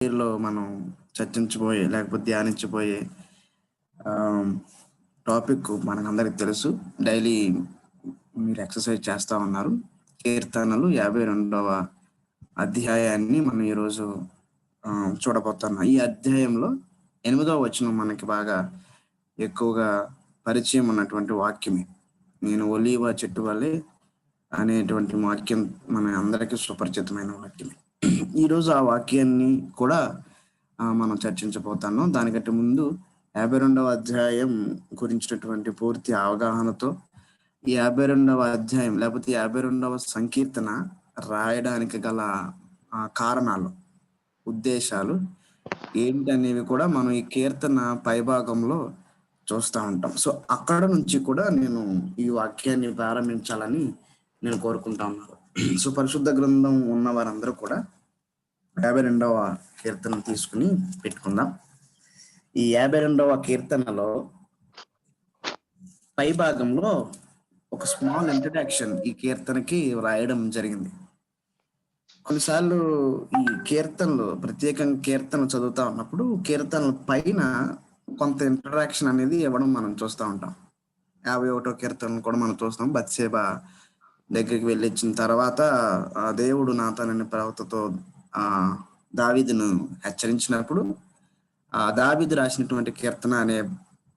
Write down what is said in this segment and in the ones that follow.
లో మనం చర్చించబోయే లేకపోతే ధ్యానించబోయే టాపిక్ మనకందరికి తెలుసు. డైలీ మీరు ఎక్సర్సైజ్ చేస్తూ ఉన్నారు. కీర్తనలు 52వ అధ్యాయాన్ని మనం ఈరోజు చూడబోతున్నాం. ఈ అధ్యాయంలో 8వ వచనం మనకి బాగా ఎక్కువగా పరిచయం ఉన్నటువంటి వాక్యమే. నేను ఒలీవ చెట్టు వల్లే అనేటువంటి వాక్యం మన అందరికీ సుపరిచితమైన వాక్యమే. ఈరోజు ఆ వాక్యాన్ని కూడా మనం చర్చించబోతాను. దానికంటే ముందు 52వ అధ్యాయం గురించినటువంటి పూర్తి అవగాహనతో ఈ 52వ అధ్యాయం లేకపోతే 52వ సంకీర్తన రాయడానికి గల కారణాలు, ఉద్దేశాలు ఏంటనేవి కూడా మనం ఈ కీర్తన పైభాగంలో చూస్తూ ఉంటాం. సో అక్కడ నుంచి కూడా నేను ఈ వాక్యాన్ని ప్రారంభించాలని నేను కోరుకుంటా ఉన్నాను. సో పరిశుద్ధ గ్రంథం ఉన్న వారందరూ కూడా 52వ కీర్తన తీసుకుని పెట్టుకుందాం. ఈ 52వ కీర్తనలో పై భాగంలో ఒక స్మాల్ ఇంట్రడక్షన్ ఈ కీర్తనకి రాయడం జరిగింది. కొన్నిసార్లు ఈ కీర్తనలు ప్రత్యేకంగా కీర్తన చదువుతా ఉన్నప్పుడు కీర్తనల పైన కొంత ఇంట్రడక్షన్ అనేది ఇవ్వడం మనం చూస్తూ ఉంటాం. 51వ కీర్తన కూడా మనం చూస్తాం. బత్షెబ దగ్గరికి వెళ్ళి ఇచ్చిన తర్వాత దేవుడు నాతానని ప్రవక్తతో దావీదును హెచ్చరించినప్పుడు దావీదు రాసినటువంటి కీర్తన అనే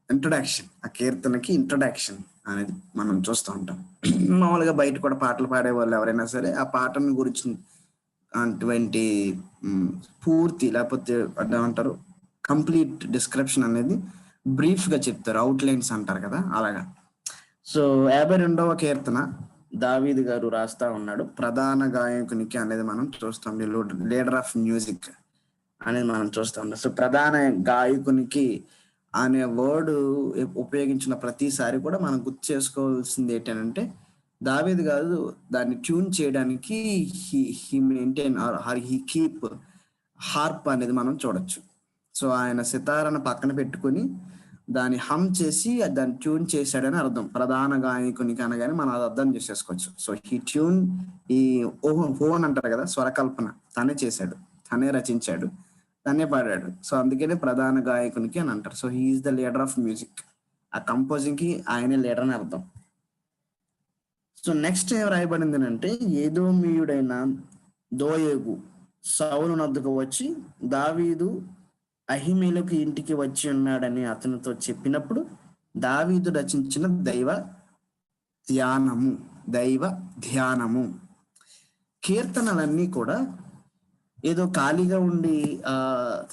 ఇంట్రడక్షన్, ఆ కీర్తనకి ఇంట్రడక్షన్ అనేది మనం చూస్తూ ఉంటాం. మామూలుగా బయట కూడా పాటలు పాడే వాళ్ళు ఎవరైనా సరే ఆ పాటను గురించి అటువంటి పూర్తి లేకపోతే ఏమంటారు కంప్లీట్ డిస్క్రిప్షన్ అనేది బ్రీఫ్ గా చెప్తారు, అవుట్లైన్స్ అంటారు కదా, అలాగా. సో 52వ కీర్తన దావీదు గారు రాస్తా ఉన్నాడు. ప్రధాన గాయకునికి అనేది మనం చూస్తాం, లీడర్ ఆఫ్ మ్యూజిక్ అనేది మనం చూస్తూ ఉంటాం. సో ప్రధాన గాయకునికి అనే వర్డ్ ఉపయోగించిన ప్రతిసారి కూడా మనం గుర్తు చేసుకోవాల్సింది ఏంటంటే దావీదు గారు దాన్ని ట్యూన్ చేయడానికి he maintain or he keep harp అనేది మనం చూడొచ్చు. సో ఆయన సితారాను పక్కన పెట్టుకుని దాన్ని హమ్ చేసి దాన్ని ట్యూన్ చేశాడని అర్థం. ప్రధాన గాయకునికి అనగానే మనం అది అర్థం చేసేసుకోవచ్చు. సో హీ ట్యూన్, ఈ ఓన్ అంటారు కదా, స్వరకల్పన తనే చేశాడు, తనే రచించాడు, తనే పాడాడు. సో అందుకనే ప్రధాన గాయకునికి అని అంటారు. So he's the leader of music. ఆ కంపోజింగ్ కి ఆయనే లీడర్ అని అర్థం. సో నెక్స్ట్ ఏం రాయబడింది అంటే, ఏదోమీయుడైన దోయేగు సౌలు నద్దుకు వచ్చి దావీదు అహిమేలకు ఇంటికి వచ్చి ఉన్నాడని అతనితో చెప్పినప్పుడు దావీదు రచించిన దైవ ధ్యానము. కీర్తనలన్నీ కూడా ఏదో ఖాళీగా ఉండి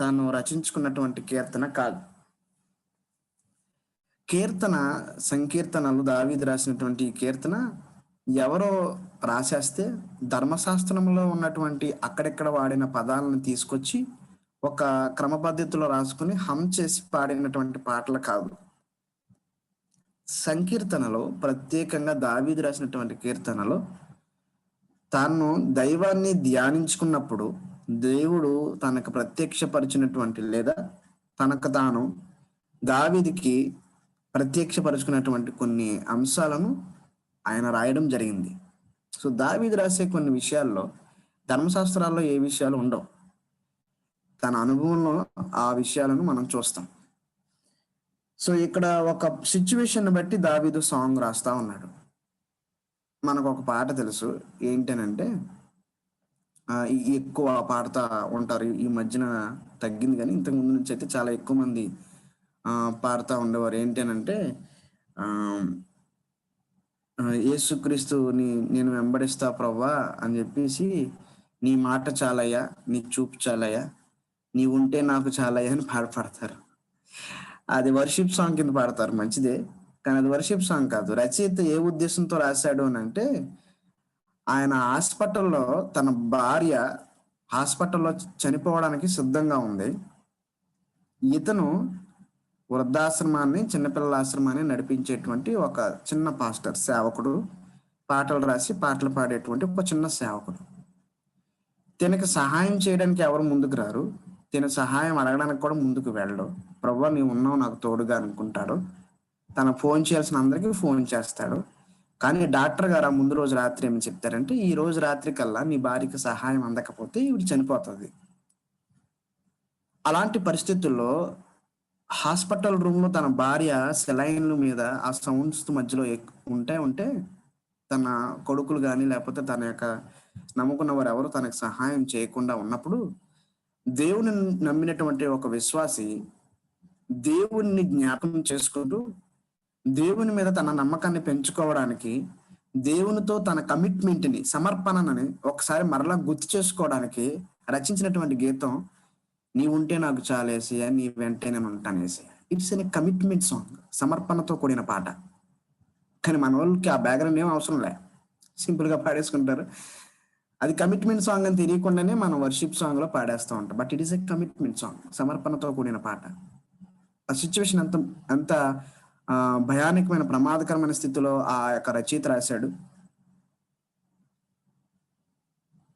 తాను రచించుకున్నటువంటి కీర్తన కాదు. సంకీర్తనలు దావీదు రాసినటువంటి ఈ కీర్తన ఎవరో రాసేస్తే ధర్మశాస్త్రంలో ఉన్నటువంటి అక్కడెక్కడ వాడిన పదాలను తీసుకొచ్చి ఒక క్రమ పద్ధతిలో రాసుకుని హమ్ చేసి పాడినటువంటి పాటలు కాదు. సంకీర్తనలో ప్రత్యేకంగా దావీదు రాసినటువంటి కీర్తనలో తాను దైవాన్ని ధ్యానించుకున్నప్పుడు దేవుడు తనకు ప్రత్యక్షపరిచినటువంటి లేదా తనకు తాను దావీదుకి ప్రత్యక్షపరుచుకున్నటువంటి కొన్ని అంశాలను ఆయన రాయడం జరిగింది. సో దావీదు రాసే కొన్ని విషయాల్లో ధర్మశాస్త్రాల్లో ఏ విషయాలు ఉండవు, తన అనుభవంలో ఆ విషయాలను మనం చూస్తాం. సో ఇక్కడ ఒక సిచ్యువేషన్ బట్టి దావీదు సాంగ్ రాస్తా ఉన్నాడు. మనకు ఒక పాట తెలుసు ఏంటనంటే, ఎక్కువ పాడుతూ ఉంటారు. ఈ మధ్యన తగ్గింది, కానీ ఇంతకు ముందు నుంచి అయితే చాలా ఎక్కువ మంది పాడుతూ ఉండేవారు. ఏంటనంటే, యేసుక్రీస్తుని నేను వెంబడిస్తా ప్రవ్వా అని చెప్పేసి, నీ మాట చాలయ్యా, నీ చూపు చాలయ్యా, నీ ఉంటే నాకు చాలయ్యా అని పాడతారు. అది వర్షిప్ సాంగ్ కింద పాడతారు, మంచిదే, కానీ అది వర్షిప్ సాంగ్ కాదు. రచయిత ఏ ఉద్దేశంతో రాశాడు అని అంటే, ఆయన హాస్పిటల్లో తన భార్య హాస్పిటల్లో చనిపోవడానికి సిద్ధంగా ఉంది. ఇతను వృద్ధాశ్రమాన్ని, చిన్నపిల్లల ఆశ్రమాన్ని నడిపించేటువంటి ఒక చిన్న పాస్టర్, సేవకుడు, పాటలు రాసి పాటలు పాడేటువంటి ఒక చిన్న సేవకుడు. తనకి సహాయం చేయడానికి ఎవరు ముందుకు రారు, తన సహాయం అడగడానికి కూడా ముందుకు వెళ్ళడు. ప్రభువా నీవు ఉన్నావు నాకు తోడుగా అనుకుంటాడు. తన ఫోన్ చేయాల్సిన అందరికీ ఫోన్ చేస్తాడు. కానీ డాక్టర్ గారు ముందు రోజు రాత్రి ఏమి చెప్తారంటే, ఈ రోజు రాత్రి కల్లా నీ భార్యకి సహాయం అందకపోతే ఈవిడ చనిపోతుంది. అలాంటి పరిస్థితుల్లో హాస్పిటల్ రూమ్‌లో తన భార్య సెలైన్‌ల మీద ఆ సౌండ్స్ మధ్యలో ఉంటే తన కొడుకులు గాని, లేపోతే తన యొక్క నమ్ముకున్న వారెవరు తనకు సహాయం చేయకుండా ఉన్నప్పుడు, దేవుని నమ్మినటువంటి ఒక విశ్వాసి దేవుణ్ణి జ్ఞాపకం చేసుకుంటూ, దేవుని మీద తన నమ్మకాన్ని పెంచుకోవడానికి, దేవునితో తన కమిట్మెంట్‌ని, సమర్పణని ఒకసారి మరలా గుర్తు చేసుకోవడానికి రచించినటువంటి గీతం, నీవుంటే నాకు చాలేసయ్యా, నీ వెంటే నేనుంటానేసయ్యా. It's an commitment song. సమర్పణతో కూడిన పాట. కానీ మనోళ్ళకి ఆ బ్యాక్‌గ్రౌండ్ ఏం అవసరం లే. సింపుల్‌గా పాడేసుకుంటారు. అది కమిట్మెంట్ సాంగ్ అని తెలియకుండానే మనం వర్షిప్ సాంగ్‌లో పాడేస్తా ఉంటాం. But it is a commitment song. సమర్పణతో కూడిన పాట. ఆ సిట్యుయేషన్ ఎంత భయానకమైన, ప్రమాదకరమైన స్థితిలో ఆ యొక్క రచయిత రాశాడు.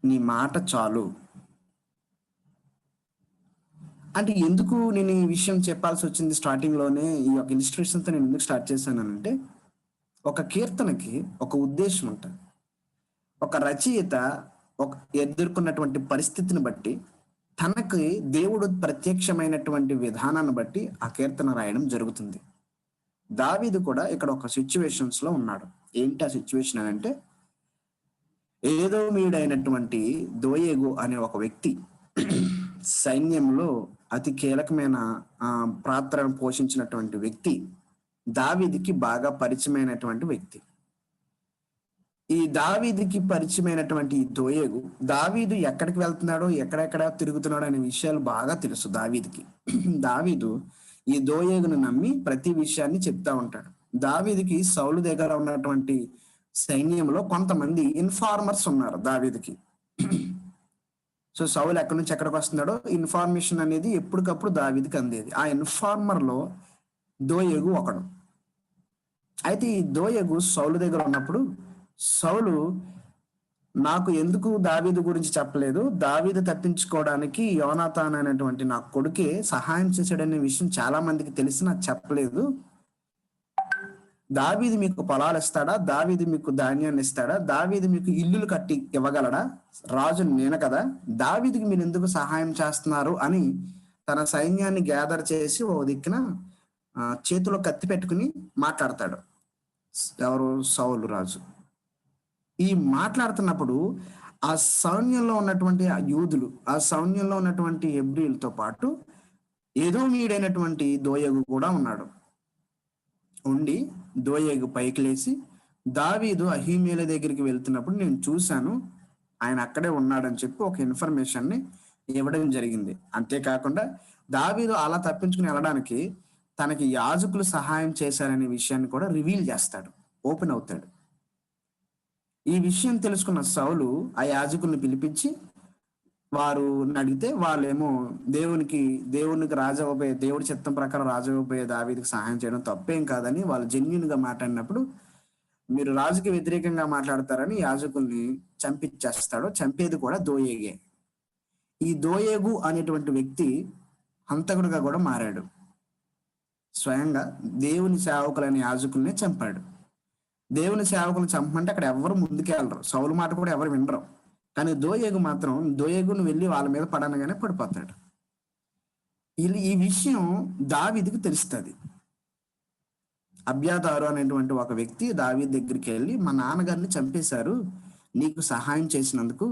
నీ మాట చాలు. అంటే ఎందుకు నేను ఈ విషయం చెప్పాల్సొచ్చింది స్టార్టింగ్‌లోనే ఈ యొక్క ఇలిస్ట్రేషన్‌తో నేను ఎందుకు స్టార్ట్ చేశాననంటే, ఒక కీర్తనకి ఒక ఉద్దేశ్యం ఉంటది. ఒక రచయిత ఎదుర్కొన్నటువంటి పరిస్థితిని బట్టి, తనకి దేవుడు ప్రత్యక్షమైనటువంటి విధానాన్ని బట్టి ఆ కీర్తన రాయడం జరుగుతుంది. దావీదు కూడా ఇక్కడ ఒక సిట్యుయేషన్స్‌లో ఉన్నాడు. ఏంటి ఆ సిట్యుయేషన్ అనంటే, ఏదోమీయుడైనటువంటి దోయేగు అనే ఒక వ్యక్తి సైన్యంలో అతి కీలకమైన పాత్రను పోషించినటువంటి వ్యక్తి. దావీదుకి బాగా పరిచయమైనటువంటి వ్యక్తి. ఈ దావీదుకి పరిచయమైనటువంటి ఈ దోయేగు, దావీదు ఎక్కడికి వెళ్తున్నాడో, ఎక్కడెక్కడ తిరుగుతున్నాడో అనే విషయాలు బాగా తెలుసు దావీదుకి. దావీదు ఈ దోయేగును నమ్మి ప్రతి విషయాన్ని చెప్తా ఉంటాడు. దావీదుకి సౌలు దగ్గర ఉన్నటువంటి సైన్యంలో కొంతమంది ఇన్ఫార్మర్స్ ఉన్నారు దావీదుకి. సో సౌలు ఎక్కడి నుంచి ఎక్కడికి వస్తున్నాడో ఇన్ఫర్మేషన్ అనేది ఎప్పటికప్పుడు దావీదుకి అందేది. ఆ ఇన్ఫార్మర్ లో దోయేగు ఒకడు. అయితే ఈ దోయేగు సౌలు దగ్గర ఉన్నప్పుడు, సౌలు నాకు ఎందుకు దావీదు గురించి చెప్పలేదు, దావీదు తప్పించుకోవడానికి యోనాతాన్ అనేటువంటి నా కొడుకే సహాయం చేశాడనే విషయం చాలా మందికి తెలిసి నాకు చెప్పలేదు. దావీదు మీకు పొలాలు ఇస్తాడా, దావీదు మీకు ధాన్యాన్ని ఇస్తాడా, దావీదు మీకు ఇల్లులు కట్టి ఇవ్వగలడా, రాజు నేను కదా, దావీదుకి మీరు ఎందుకు సహాయం చేస్తున్నారు అని తన సైన్యాన్ని గ్యాదర్ చేసి ఓ దిక్కున చేతిలో కత్తి పెట్టుకుని మాట్లాడతాడు. ఎవరు? సౌలు రాజు. ఈ మాట్లాడుతున్నప్పుడు ఆ సైన్యంలో ఉన్నటువంటి ఆ యూదులు, ఆ సైన్యంలో ఉన్నటువంటి హెబ్రీలతో పాటు ఎదోమీయుడైనటువంటి దోయేగు కూడా ఉన్నాడు. ఉండి దోయేగు పైకి లేచి, దావీదు అహీమేల దగ్గరికి వెళ్తున్నప్పుడు నేను చూశాను, ఆయన అక్కడే ఉన్నాడని చెప్పి ఒక ఇన్ఫర్మేషన్ ని ఇవ్వడం జరిగింది. అంతేకాకుండా దావీదు అలా తప్పించుకుని వెళ్ళడానికి తనకి యాజకులు సహాయం చేశారనే విషయాన్ని కూడా రివీల్ చేస్తాడు, ఓపెన్ అవుతాడు. ఈ విషయం తెలుసుకున్న సౌలు ఆ యాజకుల్ని పిలిపించి వారు అడిగితే వాళ్ళేమో దేవునికి రాజవ్వబోయే, దేవుడి చిత్తం ప్రకారం రాజవ్వబోయే దావీదుకి సహాయం చేయడం తప్పేం కాదని వాళ్ళు జెన్యూన్ గా మాట్లాడినప్పుడు, మీరు రాజుకి వ్యతిరేకంగా మాట్లాడతారని యాజకుల్ని చంపించేస్తాడు. చంపేది కూడా దోయేగే. ఈ దోయేగు అనేటువంటి వ్యక్తి హంతకుడిగా కూడా మారాడు. స్వయంగా దేవుని సేవకులైన యాజకుల్ని చంపాడు. దేవుని సేవకులను చంపమంటే అక్కడ ఎవరు ముందుకెళ్ళరు, సౌలు మాట కూడా ఎవరు వినరు. కానీ దోయేగును వెళ్ళి వాళ్ళ మీద పడనగానే పడిపోతాడు. ఈ విషయం దావీదుకి తెలుస్తుంది. అబ్యాతారు అనేటువంటి ఒక వ్యక్తి దావీదు దగ్గరికి వెళ్ళి, మా నాన్నగారిని చంపేశారు, నీకు సహాయం చేసినందుకు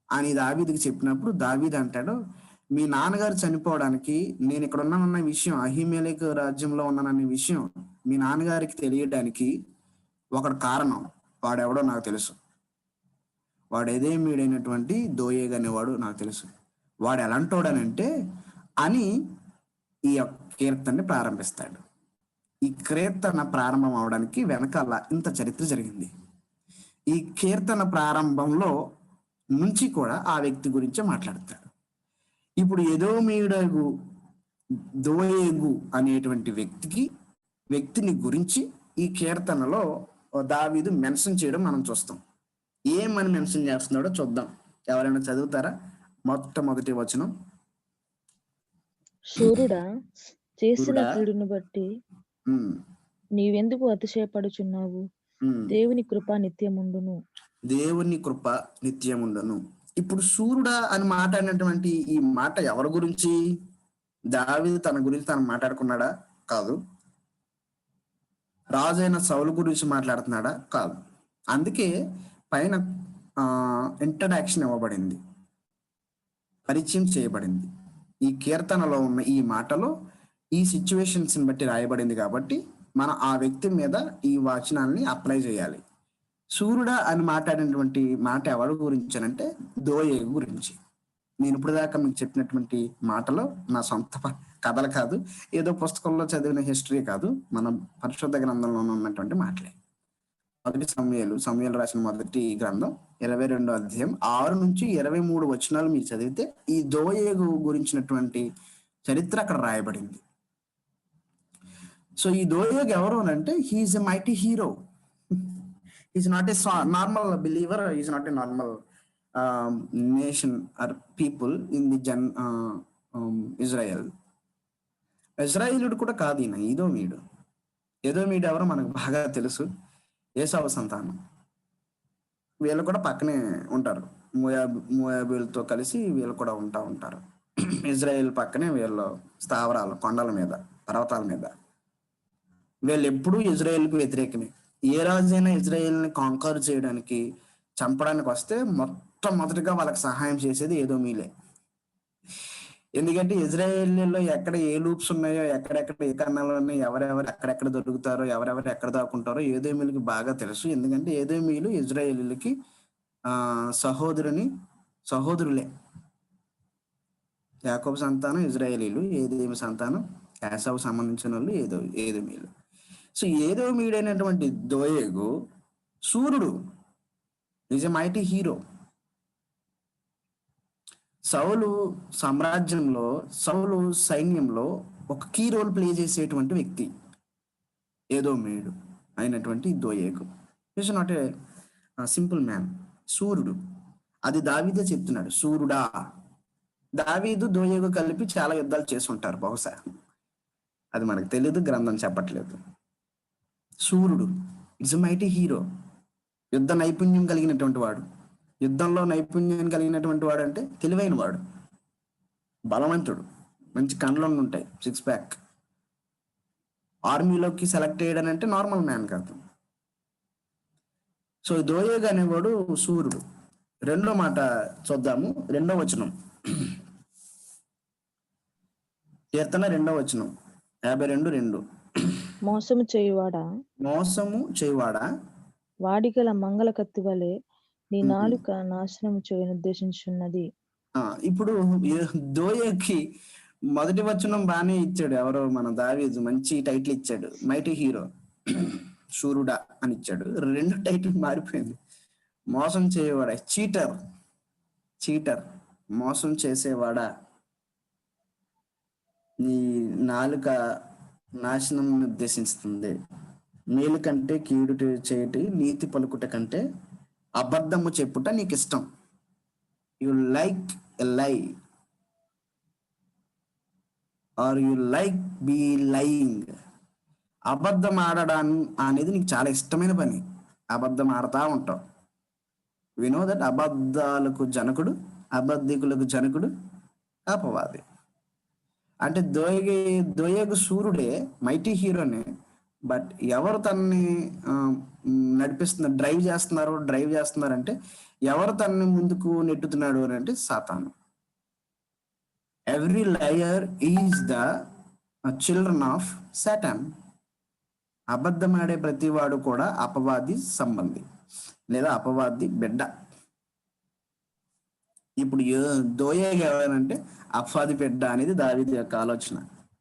అని దావీదుకి చెప్పినప్పుడు దావీదు అంటాడు, మీ నాన్నగారు చనిపోవడానికి నేను ఇక్కడ ఉన్నానన్న విషయం, అహీమెలెకు రాజ్యంలో ఉన్నానన్న విషయం మీ నాన్నగారికి తెలియడానికి ఒకడు కారణం, వాడెవడో నాకు తెలుసు. వాడు ఎదోమీయుడైనటువంటి దోయేగు అనేవాడు నాకు తెలుసు. వాడు ఎలాంటోడనంటే అని ఈ కీర్తనని ప్రారంభిస్తాడు. ఈ కీర్తన ప్రారంభం అవడానికి వెనకాల ఇంత చరిత్ర జరిగింది. ఈ కీర్తన ప్రారంభంలో నుంచి కూడా ఆ వ్యక్తి గురించే మాట్లాడతాడు. ఇప్పుడు ఎదోమీయుడగు దోయేగు అనేటువంటి వ్యక్తిని గురించి ఈ కీర్తనలో దావీదు మెన్షన్ చేయడం మనం చూస్తాం. ఏమని మెన్షన్ చేస్తున్నాడో చూద్దాం. ఎవరైనా చదువుతారా? మొట్టమొదటి వచనం. శూరుడా, చేసిన కీడును బట్టి నీవెందుకు అతిశయపడుచున్నావు? దేవుని కృప నిత్యముండును. దేవుని కృప నిత్యముండును. ఇప్పుడు సూర్యుడా అని మాట్లాడినటువంటి ఈ మాట ఎవరి గురించి? దావీదు తన గురించి తను మాట్లాడుకున్నాడా? కాదు. రాజైన సౌలు గురించి మాట్లాడుతున్నాడా? కాదు. అందుకే పైన ఇంట్రడక్షన్ ఇవ్వబడింది, పరిచయం చేయబడింది. ఈ కీర్తనలో ఉన్న ఈ మాటలో ఈ సిచ్యువేషన్స్ బట్టి రాయబడింది కాబట్టి మనం ఆ వ్యక్తి మీద ఈ వచనాల్ని అప్లై చేయాలి. సూర్యుడా అని మాట్లాడినటువంటి మాట ఎవరి గురించి అంటే దోయేగు గురించి. నేను ఇప్పుడు దాకా మీకు చెప్పినటువంటి మాటలో నా సొంత కథలు కాదు, ఏదో పుస్తకంలో చదివిన హిస్టరీ కాదు, మన పరిశుద్ధ గ్రంథంలో ఉన్నటువంటి మాటలే. మొదటి సమూయేలు రాసిన మొదటి గ్రంథం 22వ అధ్యాయం 6 నుంచి 23 వచనాలు మీరు చదివితే ఈ దోయేగు గురించినటువంటి చరిత్ర అక్కడ రాయబడింది. సో ఈ దోయేగు ఎవరు అంటే he is a mighty hero. Is not a normal believer, is not a normal nation or people in the ఇజ్రాయేలుడు కూడా కాదు ఈయన, ఏదోమీడు ఎవరో మనకు బాగా తెలుసు, ఏసావు సంతానం. వీళ్ళు కూడా పక్కనే ఉంటారు, మోయాబీలతో కలిసి వీళ్ళు కూడా ఉంటారు. ఇజ్రాయేల్ పక్కనే వీళ్ళు స్థావరాలు, కొండల మీద, పర్వతాల మీద. వీళ్ళు ఎప్పుడూ ఇజ్రాయేల్కి వ్యతిరేకమే. ఏ రాజైనా ఇజ్రాయేల్ని కాంకర్ చేయడానికి, చంపడానికి వస్తే మొట్టమొదటిగా వాళ్ళకి సహాయం చేసేది ఏదోమీలే. ఎందుకంటే ఇజ్రాయేల్లో ఎక్కడ ఏ లూప్స్ ఉన్నాయో, ఎక్కడెక్కడ ఏ కన్నాలు ఉన్నాయో, ఎవరెవరు ఎక్కడెక్కడ దొరుకుతారో, ఎవరెవరు ఎక్కడ దాక్కుంటారో ఏదోమీలకి బాగా తెలుసు. ఎందుకంటే ఏదోమీలు ఇజ్రాయేలీలకి సహోదరులే. యాకోబు సంతానం ఇజ్రాయేలీలు, ఏదోమి సంతానం యాసావు సంబంధించిన వాళ్ళు ఏదోమీలు. సో ఏదోమీడైనటువంటి దోయేగు సూర్యుడు, ఈజ్ ఎ మైటీ హీరో. సౌలు సామ్రాజ్యంలో, సౌలు సైన్యంలో ఒక కీ రోల్ ప్లే చేసేటువంటి వ్యక్తి ఏదోమీయుడు అయినటువంటి దోయేగు. Is not a simple man. సూర్యుడు, అది దావీదే చెప్తున్నాడు, సూర్యుడా. దావీదు దోయేగు కలిపి చాలా యుద్ధాలు చేసుంటారు బహుశా, అది మనకు తెలియదు, గ్రంథం చెప్పట్లేదు. సూర్యుడు ఇట్స్ ఎ మైటీ హీరో, యుద్ధ నైపుణ్యం కలిగినటువంటి వాడు. యుద్ధంలో నైపుణ్యం కలిగినటువంటి వాడు అంటే తెలివైన వాడు, బలవంతుడు, మంచి కండ్లు ఉంటాయి, 6 ప్యాక్. ఆర్మీలోకి సెలెక్ట్ అయ్యాడనంటే నార్మల్ మ్యాన్ కాదు. సో దోయేగు అనేవాడు సూర్యుడు. రెండో మాట చూద్దాము, 2వ వచనం, కీర్తన 2వ వచనం 52:2. మోసము చేయువాడా వాడిగల మంగళ కత్తి వలె నీ నాలుక నాశనం చేయను ఉద్దేశించున్నది. ఇప్పుడు దోయేగుకి మొదటి వచనం బాగానే ఇచ్చాడు, ఎవరో మన దావీదు మంచి టైటిల్ ఇచ్చాడు, మైటీ హీరో, సూర్యుడా అని ఇచ్చాడు. రెండో టైటిల్ మారిపోయింది, మోసం చేయవాడా, చీటర్, మోసం చేసేవాడా, నీ నాలుక నాశనం ఉద్దేశిస్తుంది. మేలు కంటే కీడు చేయటి, నీతి పలుకుట కంటే అబద్ధము చెప్పుట నీకు ఇష్టం. You like a lie are you like be lying. అబద్ధం ఆడడం అనేది నీకు చాలా ఇష్టమైన పని, అబద్ధం ఆడుతూ ఉంటావు. వినో దట్ అబద్ధాలకు జనకుడు, అబద్ధికులకు జనకుడు అపవాది. అంటే దోయేగు సూర్యుడే, మైటీ హీరోనే. బట్ ఎవరు తనని డ్రైవ్ చేస్తున్నారంటే ఎవరు తనని ముందుకు నెట్టుతున్నాడు అని అంటే సాతాను. Every liar is the children of Satan. అబద్ధం ఆడే ప్రతివాడు కూడా అపవాది సంబంధి లేదా అపవాది బిడ్డ. ఇప్పుడు దోయేగు ఎవరంటే అపవాది బిడ్డ అనేది దావీదు యొక్క ఆలోచన.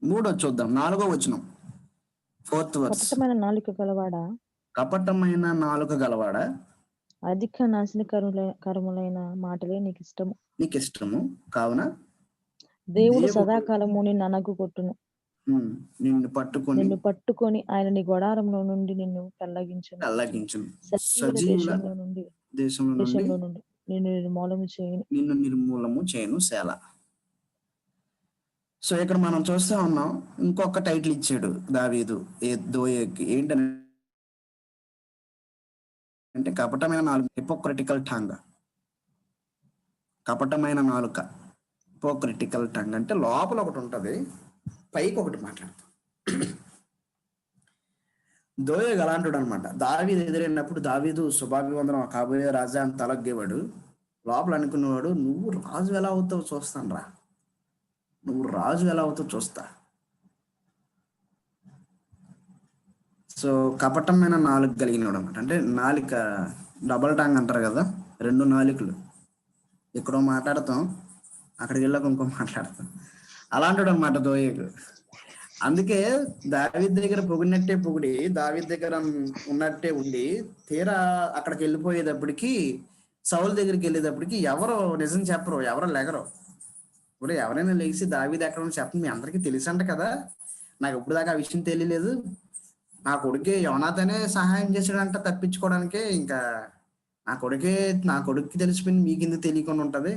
3వ చూద్దాం, 4వ వచనం, 4th verse. కపటమైన నాలుక గలవాడా అధిక నాశనకరములైన మాటలే నీకు ఇష్టము కావున దేవుడు సదాకాలము నిన్ను అనగుకొట్టును. నిన్ను పట్టుకొని ఆయన నీ గుడారంలో నుండి నిన్ను పెళ్లగించును. సజీవుల దేశంలో నుండి నిన్ను నిర్మూలము చేయను సేల. సో ఇక్కడ మనం చూస్తా ఉన్నాం, ఇంకొక టైటిల్ ఇచ్చాడు దావీదు దోయేగుకి. ఏంటంటే కపటమైన నాలుగు, హిపోక్రటికల్ టాంగ్. కపటమైన నాలుక, హిపోక్రిటికల్ టంగ్ అంటే లోపల ఒకటి ఉంటుంది, పైకి ఒకటి మాట్లాడతాం. దోయేగు అలాంటివాడు అనమాట. దావీదు ఎదురైనప్పుడు దావీదు శుభాభివందనం కాబోయే రాజా అని తలగ్గేవాడు. లోపల అనుకునేవాడు, నువ్వు రాజు ఎలా అవుతావు చూస్తాను రా, నువ్వు రాజు ఎలా అవుతావు చూస్తా. సో కపటమైన నాలుక కలిగినవాడు అనమాట. అంటే నాలుక డబల్ టాంగ్ అంటారు కదా, 2 నాలుకలు. ఎక్కడో మాట్లాడతాం, అక్కడికి వెళ్ళాక ఇంకో మాట్లాడతాం. అలాంటివాడు అనమాట దోయేగు. అందుకే దావీదు దగ్గర పొగిడినట్టే పొగిడి, దావీదు దగ్గర ఉన్నట్టే ఉండి, తీరా అక్కడికి వెళ్ళిపోయేటప్పటికి, సౌలు దగ్గరికి వెళ్ళేటప్పటికి ఎవరో నిజం చెప్పరు, ఎవరో లెగరు. ఇప్పుడు ఎవరైనా లేచి దావీదు ఎక్కడ ఉండి చెప్పండి, మీ అందరికీ తెలుసంట కదా, నాకు ఇప్పుడు దాకా ఆ విషయం తెలియలేదు, నా కొడుకే యోనాతనే సహాయం చేసాడంట తప్పించుకోవడానికే, ఇంకా నా కొడుక్కి తెలిసిపోయింది, మీకు ఎందుకు తెలియకుండా ఉంటది,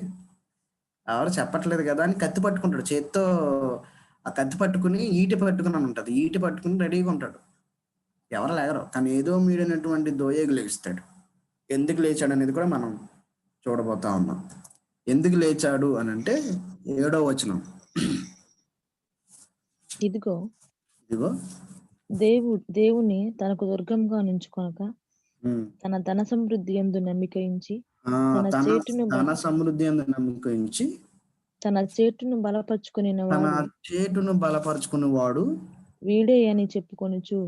ఎవరు చెప్పట్లేదు కదా అని కత్తి పట్టుకుంటాడు చేత్తో. ఆ కత్తి పట్టుకుని ఈటె పట్టుకుని అని ఉంటది, ఈటె పట్టుకుని రెడీగా ఉంటాడు, ఎవరు లేగరు. కానీ ఏదో మీడైనటువంటి దోయేగు లేస్తాడు. ఎందుకు లేచాడు అనేది కూడా మనం చూడబోతా ఉన్నాం. ఎందుకు లేచాడు అని అంటే 7వ వచనం, ఇదిగో ఇదిగో దేవుని తనకు దుర్గంగా నుంచుకొనక ఉమ్, తన ధన సమృద్ధి యందు నమ్మిక ఉంచి తన తన చేటును ధన సమృద్ధి అని నమ్మించి తన చేటును బలపరుచుకుని తన వాడు చేటును బలపరుచుకునేవాడు వీడే అని చెప్పుకొనుచు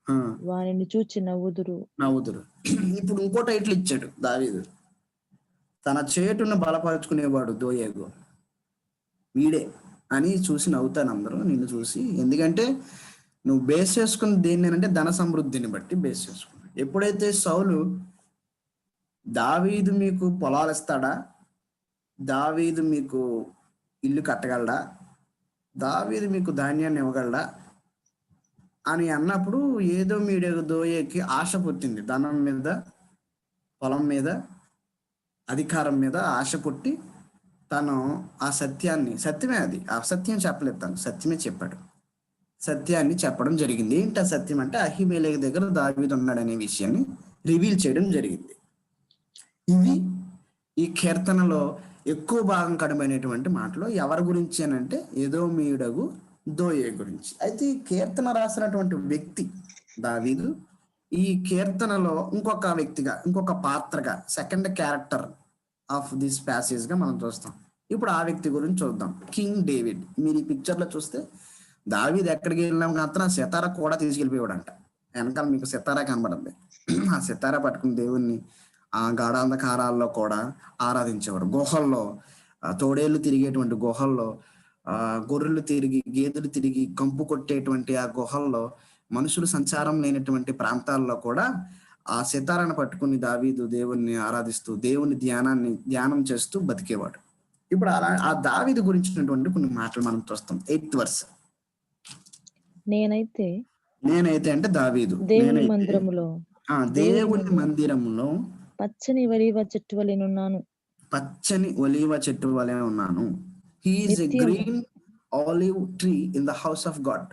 ఆ, వానిని చూచి నవ్వుదురు. నవ్వుదురు. ఇప్పుడు ఇంకో టైటిల్ ఇచ్చాడు దావీదు, తన చేటును బలపరుచుకునేవాడు దోయేగు వీడే అని చూసి నవ్వుతాను అందరూ నిన్ను చూసి. ఎందుకంటే నువ్వు బేస్ చేసుకుని దేన్ని అంటే ధన సమృద్ధిని బట్టి బేస్ చేసుకున్నావు. ఎప్పుడైతే సౌలు దావీదు మీకు పొలాలు ఇస్తాడా, దావీదు మీకు ఇల్లు కట్టగలడా, దావీదు మీకు ధాన్యాన్ని ఇవ్వగలడా అని అన్నప్పుడు ఏదో మీడియా దోయేకి ఆశ పుట్టింది. ధనం మీద, పొలం మీద, అధికారం మీద ఆశ పుట్టి తను ఆ సత్యమే అది అసత్యం చెప్పలేదు, తను సత్యమే చెప్పాడు. సత్యాన్ని చెప్పడం జరిగింది. ఏంటి ఆ సత్యం అంటే అహీమెలెకు దగ్గర దావీదు ఉన్నాడనే విషయాన్ని రివీల్ చేయడం జరిగింది. ఇవి ఈ కీర్తనలో ఎక్కువ భాగం కడమైనటువంటి మాటలు ఎవరి గురించి అని అంటే ఎదోమీయుడగు దోయేగు గురించి. అయితే ఈ కీర్తన రాసినటువంటి వ్యక్తి దావీదు. ఈ కీర్తనలో ఇంకొక వ్యక్తిగా, ఇంకొక పాత్రగా, second character of this passage గా మనం చూస్తాం. ఇప్పుడు ఆ వ్యక్తి గురించి చూద్దాం, కింగ్ డేవిడ్. మీరు ఈ పిక్చర్ లో చూస్తే దావీదు ఎక్కడికి వెళ్ళినా మాత్రం ఆ సితారా కూడా తీసుకెళ్ళిపోయాడంట. వెనకాల మీకు సితారా కనబడింది. ఆ సితారా పట్టుకుని దేవుణ్ణి ఆ గాఢాంధకారాల్లో కూడా ఆరాధించేవారు. గుహల్లో, తోడేళ్లు తిరిగేటువంటి గుహల్లో, గొర్రెలు తిరిగి, గేదెలు తిరిగి కంపు కొట్టేటువంటి ఆ గుహల్లో, మనుషులు సంచారం లేనటువంటి ప్రాంతాల్లో కూడా ఆ సితారాన్ని పట్టుకుని దావీదు దేవుణ్ణి ఆరాధిస్తూ దేవుని ధ్యానం చేస్తూ బతికేవాడు. ఇప్పుడు అలా ఆ దావీదు గురించినటువంటి కొన్ని మాటలు మనం చూస్తాం. 8th verse. నేనైతే అంటే దావీదు, దేవుని మందిరములో దేవుని మందిరంలో పచ్చని ఒలీవ చెట్టు వలెనున్నాను. పచ్చని ఒలీవ చెట్టు వలె ఉన్నాను. హీ ఈస్ ఎ నిత్యము green olive tree in the house of God.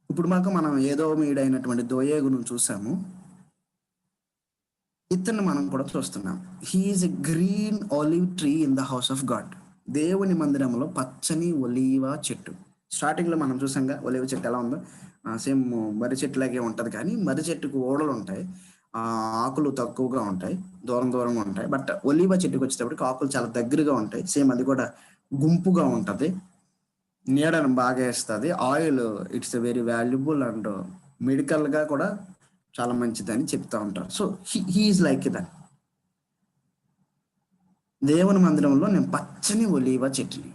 ఇప్పుడు మనం ఏదో మీడైనటువంటి దోయేగును చూసాము, ఇతన్ని మనం కూడా చూస్తున్నాం. He is a green olive tree in the house of God. దేవుని మందిరంలో పచ్చని ఒలీవ చెట్టు. స్టార్టింగ్ లో మనం చూసాంగా ఒలీవ చెట్టు ఎలా ఉందో, సేమ్ మర్రి చెట్టు లాగే ఉంటది. కానీ మర్రి చెట్టుకు ఓడలు ఉంటాయి, ఆకులు తక్కువగా ఉంటాయి, దూరంగా ఉంటాయి. బట్ ఒలీవ చెట్టుకు వచ్చేటప్పటికి ఆకులు చాలా దగ్గరగా ఉంటాయి. సేమ్ అది కూడా గుంపుగా ఉంటది, నీడను బాగా వేస్తుంది. Oil it's very valuable and medical గా కూడా చాలా మంచిదని చెప్తా ఉంటారు. So he's like that. దేవుని మందిరంలో నేను పచ్చని ఒలీవ చెట్టుని,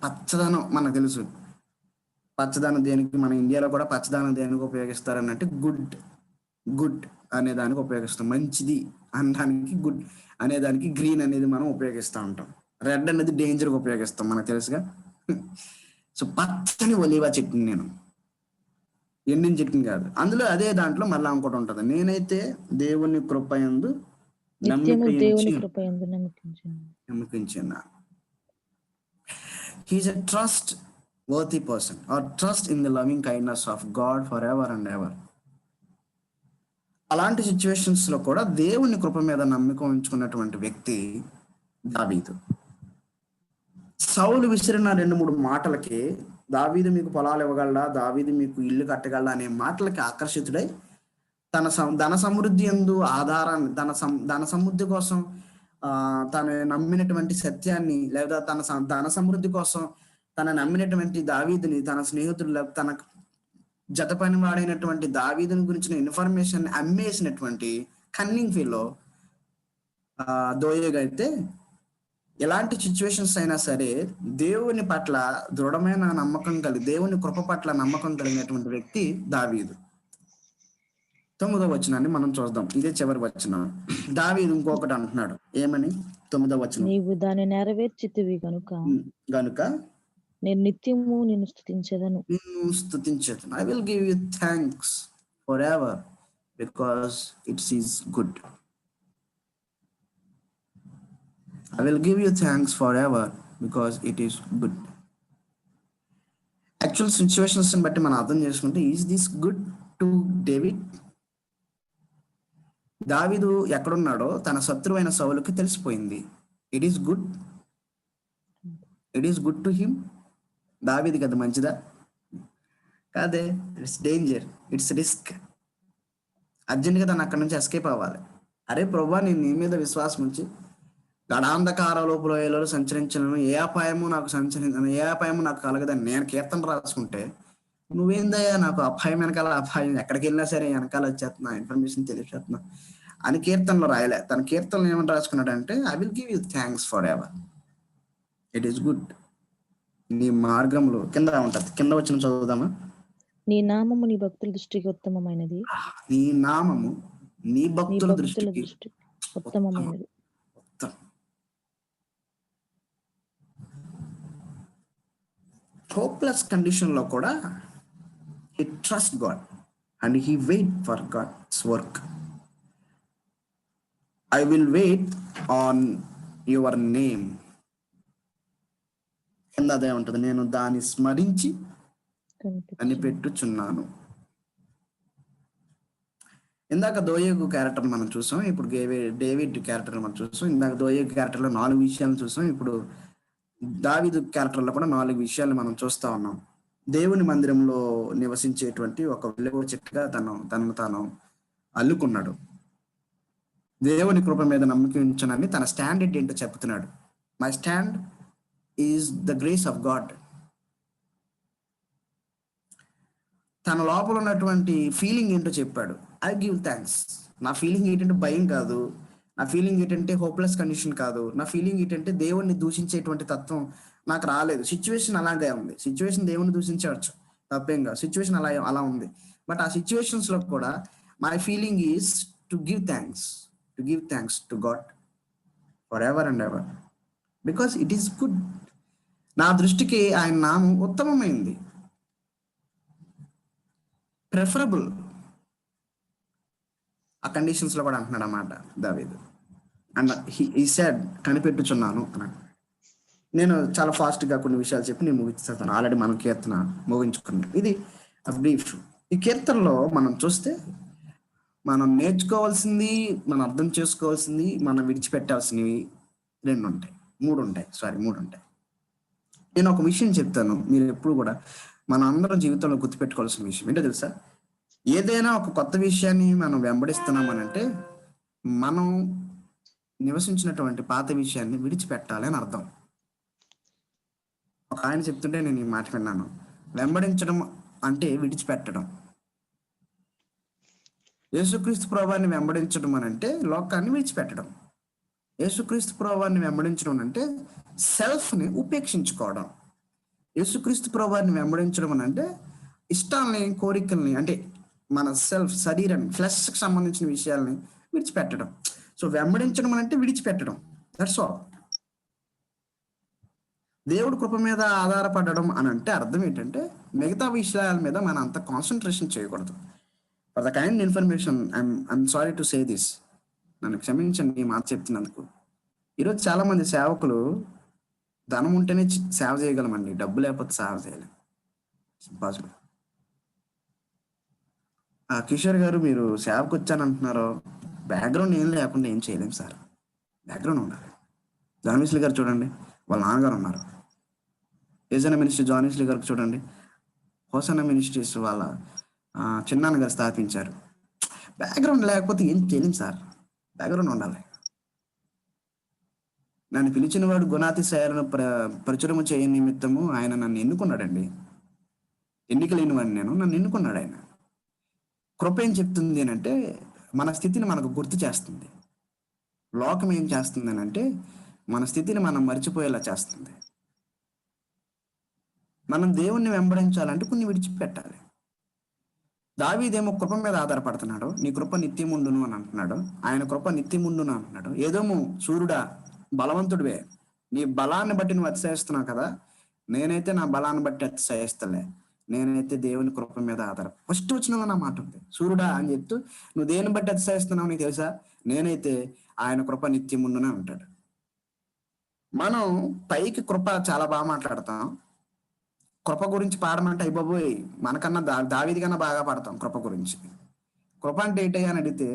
పచ్చదనం మనకు తెలుసు. పచ్చదనం దేనికి, మన ఇండియాలో కూడా పచ్చదనం దేనికి ఉపయోగిస్తారన్నట్టు గుడ్ అనే దానికి ఉపయోగిస్తాం. మంచిది అనడానికి గుడ్ అనే దానికి గ్రీన్ అనేది మనం ఉపయోగిస్తూ ఉంటాం. రెడ్ అనేది డేంజర్గా ఉపయోగిస్తాం, మనకు తెలుసుగా. సో పచ్చని ఒలీవ చెట్టుని నేను, ఎండిన చెట్టుని కాదు. అందులో అదే దాంట్లో మళ్ళీ ఇంకోటి ఉంటది, నేనైతే దేవుని కృపయందు నమ్మకించిన. He's a trustworthy person or trust in the loving kindness of God forever and ever. అలాంటి సిచ్యువేషన్స్ లో కూడా దేవుని కృప మీద నమ్మకం ఉంచుకున్నటువంటి వ్యక్తి దావీదు. సౌలు విసిరిన 2-3 మాటలకి దావీదు మీకు పొలాలు ఇవ్వగలడా, దావీదు మీకు ఇల్లు కట్టగలడా అనే మాటలకి ఆకర్షితుడై ధన సమృద్ధి యందు ఆధారాన్ని ధన సమృద్ధి కోసం తను నమ్మినటువంటి సత్యాన్ని, లేదా ధన సమృద్ధి కోసం తన నమ్మినటువంటి దావీదుని, తన స్నేహితుడు, తన జత పని వాడైనటువంటి దావీదుని గురించిన ఇన్ఫర్మేషన్ అమ్మేసినటువంటి కన్నింగ్ ఫీలో దోయేగా అయితే, ఎలాంటి సిచ్యువేషన్స్ అయినా సరే దేవుని పట్ల దృఢమైన నమ్మకం కలిగి, దేవుని కృప పట్ల నమ్మకం కలిగినటువంటి వ్యక్తి దావీదు. 9వ వచనాన్ని మనం చూద్దాం. ఇదే చివరి వచనం. దావీదు ఇంకొకటి అంటున్నాడు. ఏమని? 9వ వచనం, నీవు దాన్ని నెరవేర్చితివి గనుక నేను నిత్యము నిన్ను స్తుతించెదను. I will give you thanks forever because it is good. I will give you thanks forever because it is good. Actual situations బట్టి మనం అర్థం చేసుకుంటే, is this good to David? దావీదు ఎక్కడున్నాడో తన శత్రువైన సౌలుకి తెలిసిపోయింది. It is good to him. దావీదుకి అది మంచిదా? కాదే. It's danger, it's risk. అర్జెంట్గా తను అక్కడి నుంచి ఎస్కేప్ అవ్వాలి. అరే ప్రభువా, నేను నీ మీద విశ్వాసం ఉంచి గడాంధకార లోపల సంచరించను, ఏ అపాయము నాకు కలగదని నేను కీర్తన రాసుకుంటే, నువ్వేందయ్యా నాకు అపాయం వెనకాల అపాయం, ఎక్కడికి వెళ్ళినా సరే వెనకాల వచ్చేస్తున్నా, ఇన్ఫర్మేషన్ తెలియచేస్తున్నా అని కీర్తనలో రాయలే. తన కీర్తనలు ఏమని రాసుకున్నాడంటే, I will give you thanks for ever, it is good. నీ మార్గంలో కింద ఉంటది. కింద వచ్చిన చదువుదామా? నీ నామము నీ భక్తుల దృష్టికి ఉత్తమమైనది. నీ నామము నీ భక్తుల దృష్టికి ఉత్తమమైనది. హోప్లెస్ కండిషన్ లో కూడా he trust God and he wait for God's work. I will wait on your name. అదే ఉంటుంది, నేను దాన్ని స్మరించి కనిపెట్టుచున్నాను. ఇందాక దోయేగు క్యారెక్టర్ మనం చూసాం, ఇప్పుడు డేవిడ్ క్యారెక్టర్ మనం చూసాం. ఇందాక దోయేగు క్యారెక్టర్ లో 4 విషయాలు చూసాం. ఇప్పుడు దావీదు క్యారెక్టర్ లో కూడా 4 విషయాలు మనం చూస్తా ఉన్నాం. దేవుని మందిరంలో నివసించేటువంటి ఒక వెలుగు చెట్టుగా తనను తాను అల్లుకున్నాడు. దేవుని కృప మీద నమ్మకం ఉంచనని తన స్టాండ్ ఏంటో చెప్తున్నాడు. My stand is the grace of God. తన లోపల ఉన్నటువంటి ఫీలింగ్ ఏంటో చెప్పాడు. I give thanks. నా ఫీలింగ్ ఏంటంటే భయం కాదు, నా ఫీలింగ్ ఏంటంటే హోప్లెస్ కండిషన్ కాదు, నా ఫీలింగ్ ఏంటంటే దేవుణ్ణి దూషించేటువంటి తత్వం నాకు రాలేదు. సిచ్యువేషన్ అలాగే ఉంది. సిచ్యువేషన్ దేవుని దూషించవచ్చు, తప్పేం కాదు. సిచ్యువేషన్ అలా ఉంది. బట్ ఆ సిచ్యువేషన్స్ లో కూడా my feeling is to give thanks to God for ever and ever because it is good. నా దృష్టికి ఆయన నామం ఉత్తమమైంది, ప్రిఫరబుల్. ఆ కండిషన్స్ లో కూడా అంటున్నాడు అన్నమాట దావీదు. అండ్ హీ సెడ్ కనిపెట్టుచున్నాను అన్నాడు. నేను చాలా ఫాస్ట్ గా కొన్ని విషయాలు చెప్పి నేను ముగిస్తాను. ఆల్రెడీ మనం కీర్తన ముగించుకున్నాం. ఇది బ్రీఫ్. ఈ కీర్తనలో మనం చూస్తే మనం నేర్చుకోవాల్సింది, మనం అర్థం చేసుకోవాల్సింది, మనం విడిచిపెట్టాల్సినవి 3 ఉంటాయి. నేను ఒక విషయం చెప్తాను, మీరు ఎప్పుడు కూడా మన అందరం జీవితంలో గుర్తుపెట్టుకోవాల్సిన విషయం ఏంటో తెలుసా? ఏదైనా ఒక కొత్త విషయాన్ని మనం వెంబడిస్తున్నామనంటే మనం నివసించినటువంటి పాత విషయాన్ని విడిచిపెట్టాలి అని అర్థం. ఒక ఆయన చెప్తుంటే నేను ఈ మాట విన్నాను, వెంబడించడం అంటే విడిచిపెట్టడం. యేసుక్రీస్తు ప్రభువాన్ని వెంబడించడం అని అంటే లోకాన్ని విడిచిపెట్టడం. యేసుక్రీస్తు ప్రభువాన్ని వెంబడించడం అంటే సెల్ఫ్ని ఉపేక్షించుకోవడం. యేసుక్రీస్తు ప్రభువాన్ని వెంబడించడం అని అంటే ఇష్టాలని, కోరికల్ని, అంటే మన సెల్ఫ్, శరీరం, ఫ్లెష్కి సంబంధించిన విషయాల్ని విడిచిపెట్టడం. సో వెంబడించడం అని అంటే విడిచిపెట్టడం. That's all. దేవుడి కృప మీద ఆధారపడడం అని అంటే అర్థం ఏంటంటే మిగతా విషయాల మీద మనం అంత కాన్సన్ట్రేషన్ చేయకూడదు. For the kind information, I'm sorry to say this, నన్ను క్షమించండి ఈ మాట చెప్తున్నందుకు. ఈరోజు చాలా మంది సేవకులు ధనం ఉంటేనే సేవ చేయగలమండి, డబ్బు లేకపోతే సేవ చేయలేం. ఇంపాసిబుల్. కిషోర్ గారు, మీరు సేవకు వచ్చానంటున్నారు. బ్యాక్గ్రౌండ్ ఏం లేకుండా ఏం చేయలేం సార్. బ్యాక్గ్రౌండ్ ఉండాలి. జాన్విస్లీ గారు చూడండి, వాళ్ళ నాన్నగారు ఉన్నారు. ఏజన మినిస్ట్రీ జాన్విస్లీ గారికి చూడండి, హోసన్న మినిస్ట్రీస్ వాళ్ళ చిన్నాన్న గారు స్థాపించారు. బ్యాక్గ్రౌండ్ లేకపోతే ఏం చేయలేం సార్. బ్యాక్గ్రౌండ్ ఉండాలి. నన్ను పిలిచిన వాడు గుణాతిశయాలను ప్రచురము చేయ నిమిత్తము ఆయన నన్ను ఎన్నుకున్నాడండి. ఎన్నిక లేని వాడిని నేను, నన్ను ఎన్నుకున్నాడు ఆయన. కృప ఏం చెప్తుంది అని అంటే, మన స్థితిని మనకు గుర్తు చేస్తుంది. లోకం ఏం చేస్తుంది అని అంటే, మన స్థితిని మనం మర్చిపోయేలా చేస్తుంది. మనం దేవుణ్ణి వెంబడించాలంటే కొన్ని విడిచిపెట్టాలి. దావీదేమో కృప మీద ఆధారపడుతున్నాడు. నీ కృప నిత్యముండును అని అంటున్నాడు. ఆయన కృప నిత్యముండును అంటున్నాడు. ఏదోమో సూర్యుడా, బలవంతుడివే, నీ బలాన్ని బట్టి నువ్వు అతిశయిస్తున్నావు కదా, నేనైతే నా బలాన్ని బట్టి అతిశయిస్తలే, నేనైతే దేవుని కృప మీద ఫస్ట్ వచనంలో నా మాట ఉంది. సూర్యుడా అని చెప్తూ నువ్వు దేని బట్టి అతిశయిస్తున్నావు నీకు తెలుసా, నేనైతే ఆయన కృప నిత్యముండునే అంటాడు. మనం పైకి కృప చాలా బాగా మాట్లాడతాం. కృప గురించి పాడమంటే అయిపోయి మనకన్నా దావీది కన్నా బాగా పాడతాం కృప గురించి. కృప అంటే ఏంటి అని అడిగితే,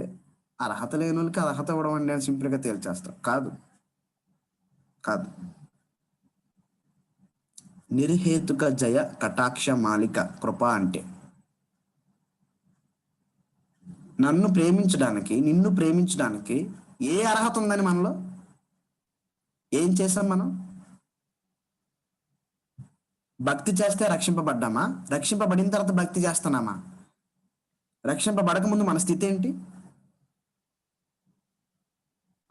అర్హత లేని వాళ్ళకి అర్హత ఇవ్వడం అండి అని సింపుల్ గా తేల్చేస్తాం. కాదు కాదు. నిర్హేతుక జయ కటాక్ష మాలిక కృప అంటే, నన్ను ప్రేమించడానికి, నిన్ను ప్రేమించడానికి ఏ అర్హత ఉందని మనలో? ఏం చేసాం మనం? భక్తి చేస్తే రక్షింపబడ్డామా? రక్షింపబడిన తర్వాత భక్తి చేస్తున్నామా? రక్షింపబడక ముందు మన స్థితి ఏంటి?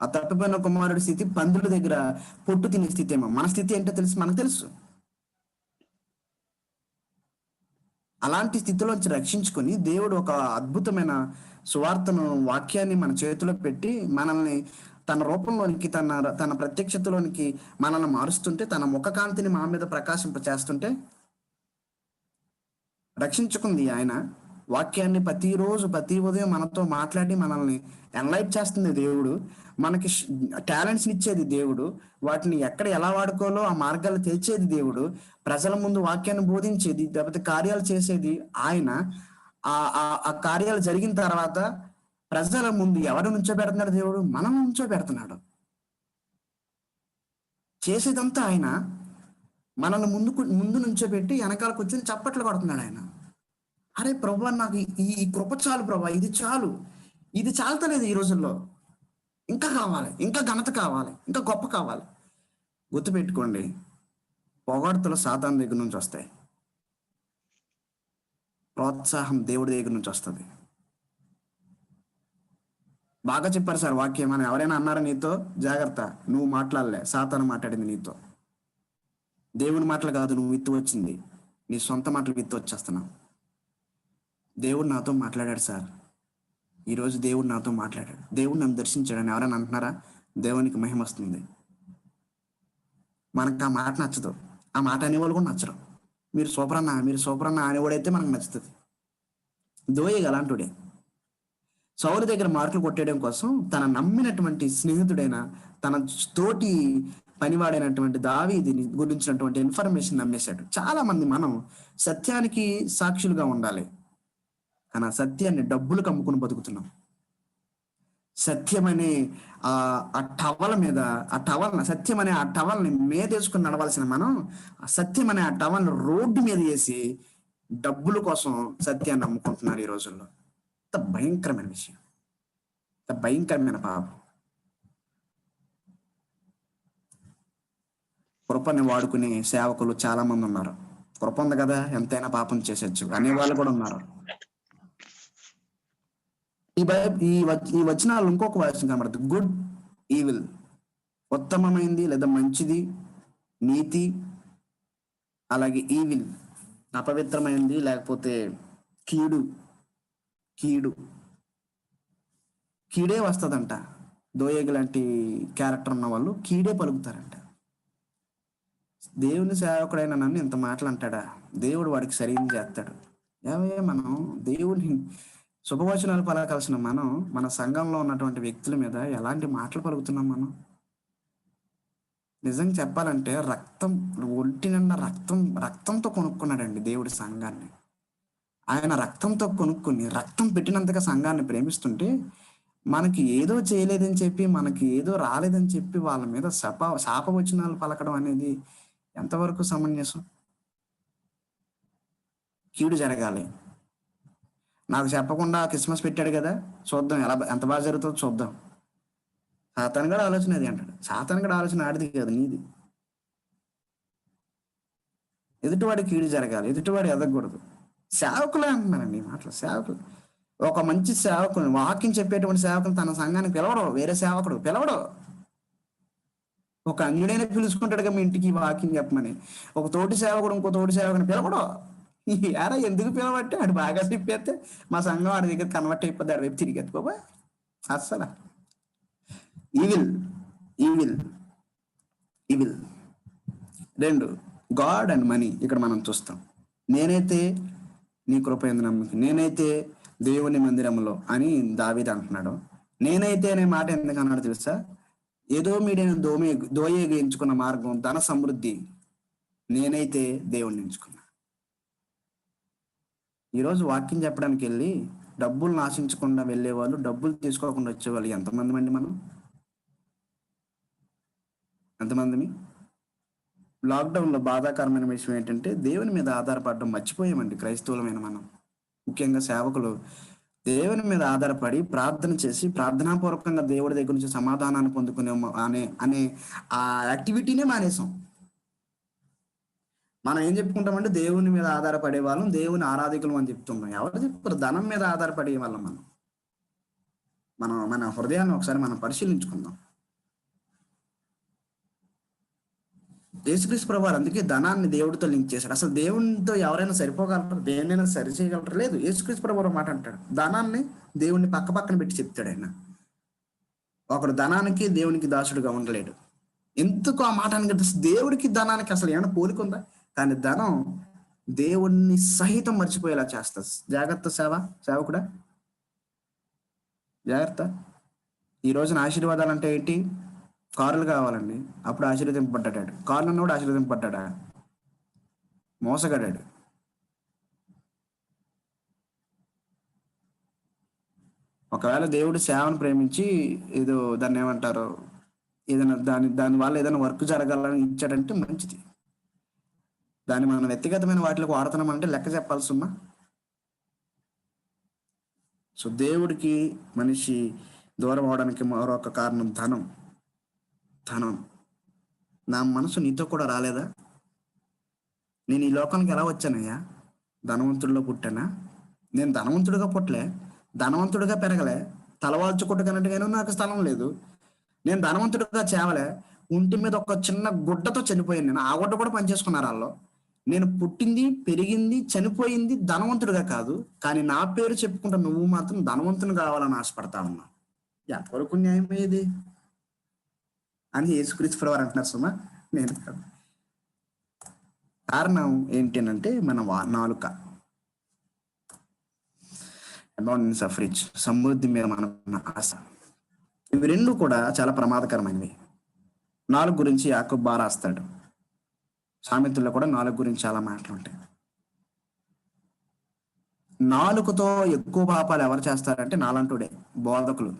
ఆ తప్పిపోయిన కుమారుడి స్థితి పందుల దగ్గర పొట్టు తినే స్థితి ఏమో. మన స్థితి ఏంటో తెలుసు, మనకు తెలుసు. అలాంటి స్థితిలోంచి రక్షించుకొని దేవుడు ఒక అద్భుతమైన సువార్తను, వాక్యాన్ని మన చేతిలో పెట్టి మనల్ని తన రూపంలోనికి, తన ప్రత్యక్షతలోనికి మనల్ని మారుస్తుంటే, తన ముఖ కాంతిని మా మీద ప్రకాశింప చేస్తుంటే, రక్షించుకుంది ఆయన. వాక్యాన్ని ప్రతిరోజు ప్రతి ఉదయం మనతో మాట్లాడి మనల్ని ఎన్లైట్ చేస్తుంది దేవుడు. మనకి టాలెంట్స్ని ఇచ్చేది దేవుడు. వాటిని ఎక్కడ ఎలా వాడుకోవాలో ఆ మార్గాలు తెలిచేది దేవుడు. ప్రజల ముందు వాక్యాన్ని బోధించేది, లేకపోతే కార్యాలు చేసేది ఆయన. ఆ కార్యాలు జరిగిన తర్వాత ప్రజల ముందు ఎవరు నుంచోబెడుతున్నాడు దేవుడు? మనం నుంచోబెడుతున్నాడు. చేసేదంతా ఆయన. మనల్ని ముందు నుంచోబెట్టి వెనకాల కూర్చొని చప్పట్లు కొడుతున్నాడు ఆయన. అరే ప్రభా, నాకు ఈ కృప చాలు ప్రభా, ఇది చాలు. ఇది చాలుతలేదు ఈ రోజుల్లో. ఇంకా కావాలి, ఇంకా ఘనత కావాలి, ఇంకా గొప్ప కావాలి. గుర్తుపెట్టుకోండి, పొగడ్తలు సాతాను దగ్గర నుంచి వస్తాయి, ప్రోత్సాహం దేవుడి దగ్గర నుంచి వస్తుంది. బాగా చెప్పారు సార్ వాక్యం అని ఎవరైనా అన్నారా నీతో? జాగ్రత్త, నువ్వు మాట్లాడలే, సాతాను మాట్లాడింది నీతో. దేవుని మాటలు కాదు నువ్వు విత్తు వచ్చింది, నీ సొంత మాటలు విత్తు వచ్చేస్తున్నావు. దేవుడు నాతో మాట్లాడాడు సార్, ఈరోజు దేవుడు నాతో మాట్లాడాడు, దేవుడు నన్ను దర్శించాడని ఎవరైనా అంటున్నారా? దేవునికి మహిమ వస్తుంది. మనకు ఆ మాట నచ్చదు, ఆ మాట అనేవాళ్ళు కూడా నచ్చరు. మీరు సూపర్ అన్న అనేవాడైతే మనకు నచ్చుతుంది. దోయగ అలాంటిడే. సౌలు దగ్గర మార్కులు కొట్టేయడం కోసం తన నమ్మినటువంటి స్నేహితుడైన, తన తోటి పనివాడైనటువంటి దావీదుని గురించినటువంటి ఇన్ఫర్మేషన్ నమ్మేశాడు. చాలా మంది మనం సత్యానికి సాక్షులుగా ఉండాలి, కానీ ఆ సత్యాన్ని డబ్బులకు అమ్ముకుని బతుకుతున్నాం. సత్యమనే ఆ టవల మీద, సత్యం అనే ఆ టవల్ని మీదేసుకుని నడవాల్సిన మనం, ఆ సత్యం అనే ఆ టవల్ని రోడ్డు మీద వేసి డబ్బుల కోసం సత్యాన్ని అమ్ముకుంటున్నారు ఈ రోజుల్లో. ఎంత భయంకరమైన విషయం, ఎంత భయంకరమైన పాపం. కృపని వాడుకునే సేవకులు చాలా మంది ఉన్నారు. కృప ఉంది కదా, ఎంతైనా పాపం చేసేచ్చు అనే వాళ్ళు కూడా ఉన్నారు. ఈ వచనాలు ఇంకొక వచనం కనబడుతుంది, గుడ్ ఈవిల్, ఉత్తమమైంది లేదా మంచిది, నీతి. అలాగే ఈవిల్, అపవిత్రమైంది లేకపోతే కీడు. కీడే వస్తుందంట. దోయేగు లాంటి క్యారెక్టర్ ఉన్న వాళ్ళు కీడే పలుకుతారంట. దేవుని సేవకుడైన నన్ను ఇంత మాటలు అంటాడా? దేవుడు వాడికి సరైన చేస్తాడు. మనం దేవుని శుభవచనాలు పలకాల్సిన మనం మన సంఘంలో ఉన్నటువంటి వ్యక్తుల మీద ఎలాంటి మాటలు పలుకుతున్నాం? మనం నిజంగా చెప్పాలంటే ఒంటి నిండా రక్తంతో కొనుక్కున్నాడండి దేవుడి సంఘాన్ని. ఆయన రక్తంతో కొనుక్కొని రక్తం పెట్టినంతగా సంఘాన్ని ప్రేమిస్తుంటే మనకి ఏదో చేయలేదని చెప్పి, మనకి ఏదో రాలేదని చెప్పి వాళ్ళ మీద శాపవచనాలు పలకడం అనేది ఎంతవరకు సమంజసం? కీడు జరగాలి. నాకు చెప్పకుండా క్రిస్మస్ పెట్టాడు కదా! చూద్దాం ఎంత బాగా జరుగుతుందో చూద్దాం. సాతానుగాడి ఆలోచన అది అంటాడు. సాతానుగాడి ఆలోచన ఆడిది కాదు, నీది. ఎదుటివాడి కీడు జరగాలి, ఎదుటివాడు ఎదగకూడదు. సేవకులే అంటున్నానండి ఈ మాటలు. సేవకులు ఒక మంచి సేవకుని, వాక్యం చెప్పేటువంటి సేవకుని తన సంఘానికి పిలవడు. వేరే సేవకుడు పిలవడు. ఒక అన్యుడైనా పిలుచుకుంటాడుగా మీ ఇంటికి వాక్యం చెప్పమని. ఒక తోటి సేవకుడు ఇంకో తోటి సేవకుని పిలవడు. యారా ఎందుకు పిలవట్టే? ఆడు బాగా చెప్పేస్తే మా సంఘం ఆడి దగ్గర కన్వర్ట్ అయిపోద్ది, ఆడి వైపు తిరిగి బాబా. అస్సలు evil evil evil. 2, God and money. ఇక్కడ మనం చూస్తాం. నేనైతే నీ కృప యందు నమ్మకం, నేనైతే దేవుని మందిరంలో అని దావీదు అంటున్నాడు. నేనైతే అనే మాట ఎందుకు అన్నాడు తెలుసా? ఏదో మీడియా దోయేగా ఎంచుకున్న మార్గం ధన సమృద్ధి. నేనైతే దేవుణ్ణి ఎంచుకున్నా. ఈరోజు వాక్యం చెప్పడానికి వెళ్ళి డబ్బులు ఆశించకుండా వెళ్ళేవాళ్ళు, డబ్బులు తీసుకోకుండా వచ్చేవాళ్ళు ఎంతమంది అండి? మనం ఎంతమందిని? లాక్డౌన్లో బాధాకరమైన విషయం ఏంటంటే దేవుని మీద ఆధారపడడం మర్చిపోయామండి క్రైస్తవులమైన మనం. ముఖ్యంగా సేవకులు దేవుని మీద ఆధారపడి ప్రార్థన చేసి ప్రార్థనాపూర్వకంగా దేవుడి దగ్గర నుంచి సమాధానాన్ని పొందుకునే అనే ఆ యాక్టివిటీనే మానేసాం. మనం ఏం చెప్పుకుంటామంటే దేవుని మీద ఆధారపడే వాళ్ళం, దేవుని ఆరాధికులు అని చెప్తున్నాం. ఎవరు చెప్తారు? ధనం మీద ఆధారపడే వాళ్ళం మనం మన హృదయాన్ని ఒకసారి మనం పరిశీలించుకుందాం. యేసుక్రీస్తు ప్రభువారు అందుకే ధనాన్ని దేవుడితో లింక్ చేశాడు. అసలు దేవునితో ఎవరైనా సరిపోగలరు? దేన్నైనా సరి చేయగలరు? లేదు. యేసుక్రీస్తు ప్రభువారు మాట అంటాడు, ధనాన్ని దేవుణ్ణి పక్కన పెట్టి చెప్తాడు ఆయన. ఒకడు ధనానికి దేవునికి దాసుడుగా ఉండలేడు. ఎందుకు ఆ మాట అని? దేవుడికి ధనానికి అసలు ఏమైనా పోలికుందా? కానీ ధనం దేవుణ్ణి సహితం మర్చిపోయేలా చేస్తుంది. జాగ్రత్త సేవకుడా, జాగ్రత్త. ఈ రోజున ఆశీర్వాదాలు అంటే ఏంటి? కారులు కావాలండి, అప్పుడు ఆశీర్వదింపబడ్డాడు. కారులు ఉన్నవాడు ఆశీర్వదింపబడ్డా? మోసగడాడు. ఒకవేళ దేవుడు సేవను ప్రేమించి ఏదో దాన్ని ఏమంటారు, ఏదైనా దాని వల్ల ఏదైనా వర్క్ జరగాలని ఇచ్చాడంటే మంచిది. దాన్ని మనం వ్యక్తిగతమైన వాటికి వాడుతున్నామంటే లెక్క చెప్పాల్సిందా? సో దేవుడికి మనిషి దూరం అవడానికి మరొక కారణం ధనం. నా మనసు నీతో కూడా రాలేదా? నేను ఈ లోకానికి ఎలా వచ్చానయ్యా? ధనవంతుడిలో పుట్టానా? నేను ధనవంతుడిగా పుట్టలే, ధనవంతుడిగా పెరగలే, తలవాల్చుకుంటున్నట్టుగానే నాకు స్థలం లేదు. నేను ధనవంతుడిగా చేవలే, ఒంటి మీద ఒక చిన్న గుడ్డతో చనిపోయాను నేను. ఆ గుడ్డ కూడా పనిచేసుకున్నారు వాళ్ళు. నేను పుట్టింది, పెరిగింది, చనిపోయింది ధనవంతుడిగా కాదు. కానీ నా పేరు చెప్పుకుంటా నువ్వు మాత్రం ధనవంతుని కావాలని ఆశపడతా ఉన్నా. ఎంతవరకు న్యాయమయ్యేది అని యేసుక్రీస్తు ప్రభువారు అంటున్నారు సుమా, నేను కాదు. కారణం ఏంటంటే మన నాలుక. అబౌండెన్స్ ఆఫ్ రిచ్, సమృద్ధి మీద మన ఆశ. ఇవి రెండు కూడా చాలా ప్రమాదకరమైనవి. 4 గురించి యాకోబు బాగా రాస్తాడు. సామెతల్లో కూడా 4 గురించి చాలా మాటలు ఉంటాయి. 4తో ఎక్కువ పాపాలు ఎవరు చేస్తారంటే నాలంటుడే, బోధకులు.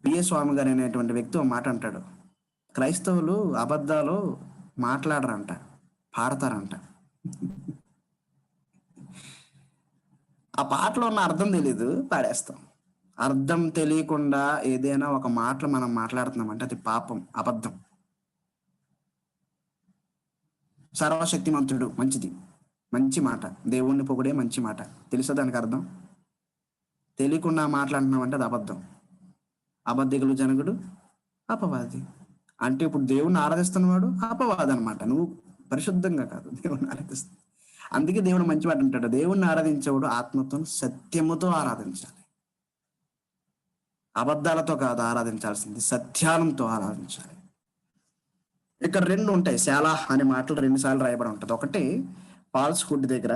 పిఏ స్వామి గారు అనేటువంటి వ్యక్తి ఒక మాట అంటాడు, క్రైస్తవులు అబద్ధాలు మాట్లాడరంట, పాడతారంట. ఆ పాటలో ఉన్న అర్థం తెలీదు, పాడేస్తాం. అర్థం తెలియకుండా ఏదైనా ఒక మాటలు మనం మాట్లాడుతున్నామంటే అది పాపం, అబద్ధం. సర్వశక్తిమంతుడు మంచిది, మంచి మాట, దేవుణ్ణి పొగిడే మంచి మాట. తెలుసా దానికి అర్థం? తెలియకుండా మాట్లాడుతున్నామంటే అది అబద్ధం. అబద్ధికులు జనకుడు అపవాది. అంటే ఇప్పుడు దేవుణ్ణి ఆరాధిస్తున్నవాడు అపవాది అనమాట. నువ్వు పరిశుద్ధంగా కాదు, దేవుణ్ణి ఆరాధిస్తావు. అందుకే దేవుడు మంచి మాట అంటాడు, దేవుణ్ణి ఆరాధించేవాడు ఆత్మతో సత్యముతో ఆరాధించాలి. అబద్ధాలతో కాదు ఆరాధించాల్సింది, సత్యాలంతో ఆరాధించాలి. ఇక్కడ 2 ఉంటాయి. శాలా అనే మాటలు 2 సార్లు రాయబడి ఉంటుంది. ఒకటి ఫాల్స్ హుడ్ దగ్గర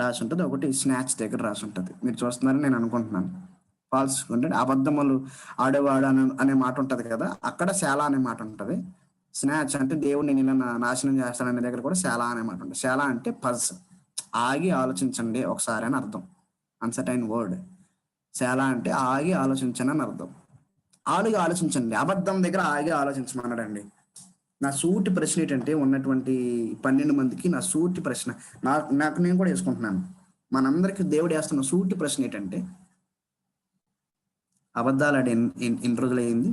రాసి ఉంటుంది, ఒకటి స్నాచ్ దగ్గర రాసి ఉంటుంది. మీరు చూస్తున్నారని నేను అనుకుంటున్నాను. ఫాల్స్ అంటే అబద్ధములు ఆడేవాడు అనే మాట ఉంటది కదా, అక్కడ శాలా అనే మాట ఉంటుంది. స్నాచ్ అంటే దేవుడిని నిన్న నాశనం చేస్తాడనే దగ్గర కూడా శాలా అనే మాట ఉంటుంది. శాలా అంటే పర్స్, ఆగి ఆలోచించండి ఒకసారి అని అర్థం. Uncertain word. చాలా అంటే ఆగి ఆలోచించండి అని అర్థం. ఆగి ఆలోచించండి. అబద్ధం దగ్గర ఆగి ఆలోచించమన్నాడండి. నా సూటి ప్రశ్న ఏంటంటే, ఉన్నటువంటి 12 మందికి నా సూటి ప్రశ్న, నాకు నేను కూడా వేసుకుంటున్నాను. మనందరికి దేవుడు వేస్తున్న సూటి ప్రశ్న ఏంటంటే, అబద్ధాలు ఆడి ఎన్ని రోజులయ్యింది?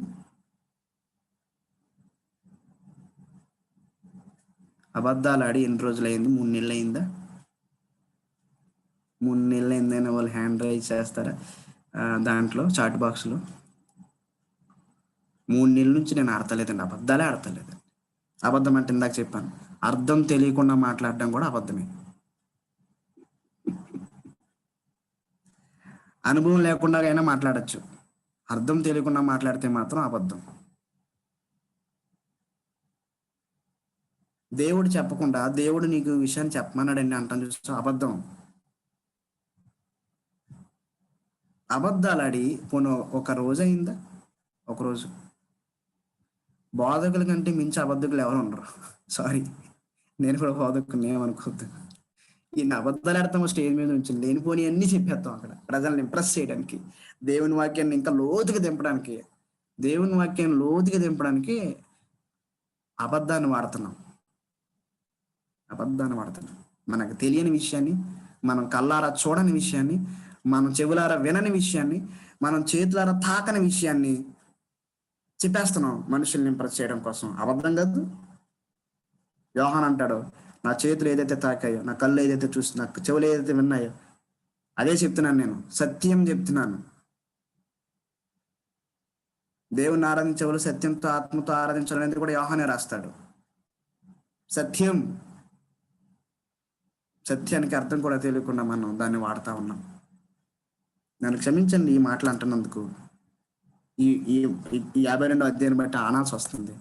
అబద్ధాలు ఆడి ఎన్ని రోజులయ్యింది? 3 నెలలు అయిందా? 3 నెలలు అయిందైనా వాళ్ళు హ్యాండ్ రైజ్ చేస్తారా దాంట్లో చాట్ బాక్స్లో? 3 నెలల నుంచి నేను ఆడతలేదండి, అబద్ధాలే ఆడతలేదు. అబద్ధం అంటే ఇందాక చెప్పాను, అర్థం తెలియకుండా మాట్లాడడం కూడా అబద్ధమే. అనుభవం లేకుండా అయినా మాట్లాడచ్చు, అర్థం తెలియకుండా మాట్లాడితే మాత్రం అబద్ధం. దేవుడు చెప్పకుండా దేవుడు నీకు విషయాన్ని చెప్పమన్నాడండి అంటాను చూస్తూ అబద్ధం. అబద్ధాలు ఆడి పోను ఒక రోజు అయిందా? ఒకరోజు. బోధకుల కంటే మించి అబద్ధకులు ఎవరు ఉండరు. సారీ, నేను కూడా బోధకుని ఏమనుకోవద్దు. ఈయన అబద్ధాలు ఆడతాము స్టేజ్ మీద నుంచి, లేనిపోని అన్ని చెప్పేస్తాం అక్కడ ప్రజల్ని ఇంప్రెస్ చేయడానికి, దేవుని వాక్యాన్ని ఇంకా లోతుగా దింపడానికి, దేవుని వాక్యాన్ని లోతుగా దింపడానికి అబద్ధాన్ని వాడుతున్నాం. మనకు తెలియని విషయాన్ని, మనం కళ్ళారా చూడని విషయాన్ని, మనం చెవులారా వినని విషయాన్ని, మనం చేతులారా తాకని విషయాన్ని చెప్పేస్తున్నాం మనుషుల్ని ఇంప్రెస్ చేయడం కోసం. అబద్ధం కాదు. యోహాన్ అంటాడు, నా చేతులు ఏదైతే తాకాయో, నా కళ్ళు ఏదైతే చూసి, నా చెవులు ఏదైతే విన్నాయో అదే చెప్తున్నాను, నేను సత్యం చెప్తున్నాను. దేవుని ఆరాధించేవాళ్ళు సత్యంతో ఆత్మతో ఆరాధించాలనేది కూడా యోహానే రాస్తాడు. సత్యం, సత్యానికి అర్థం కూడా తెలియకుండా మనం దాన్ని వాడుతూ ఉన్నాం. నన్ను క్షమించండి ఈ మాటలు అంటున్నందుకు. ఈ 52వ అధ్యాయాన్ని బట్టి ఆనాల్సి వస్తుంది.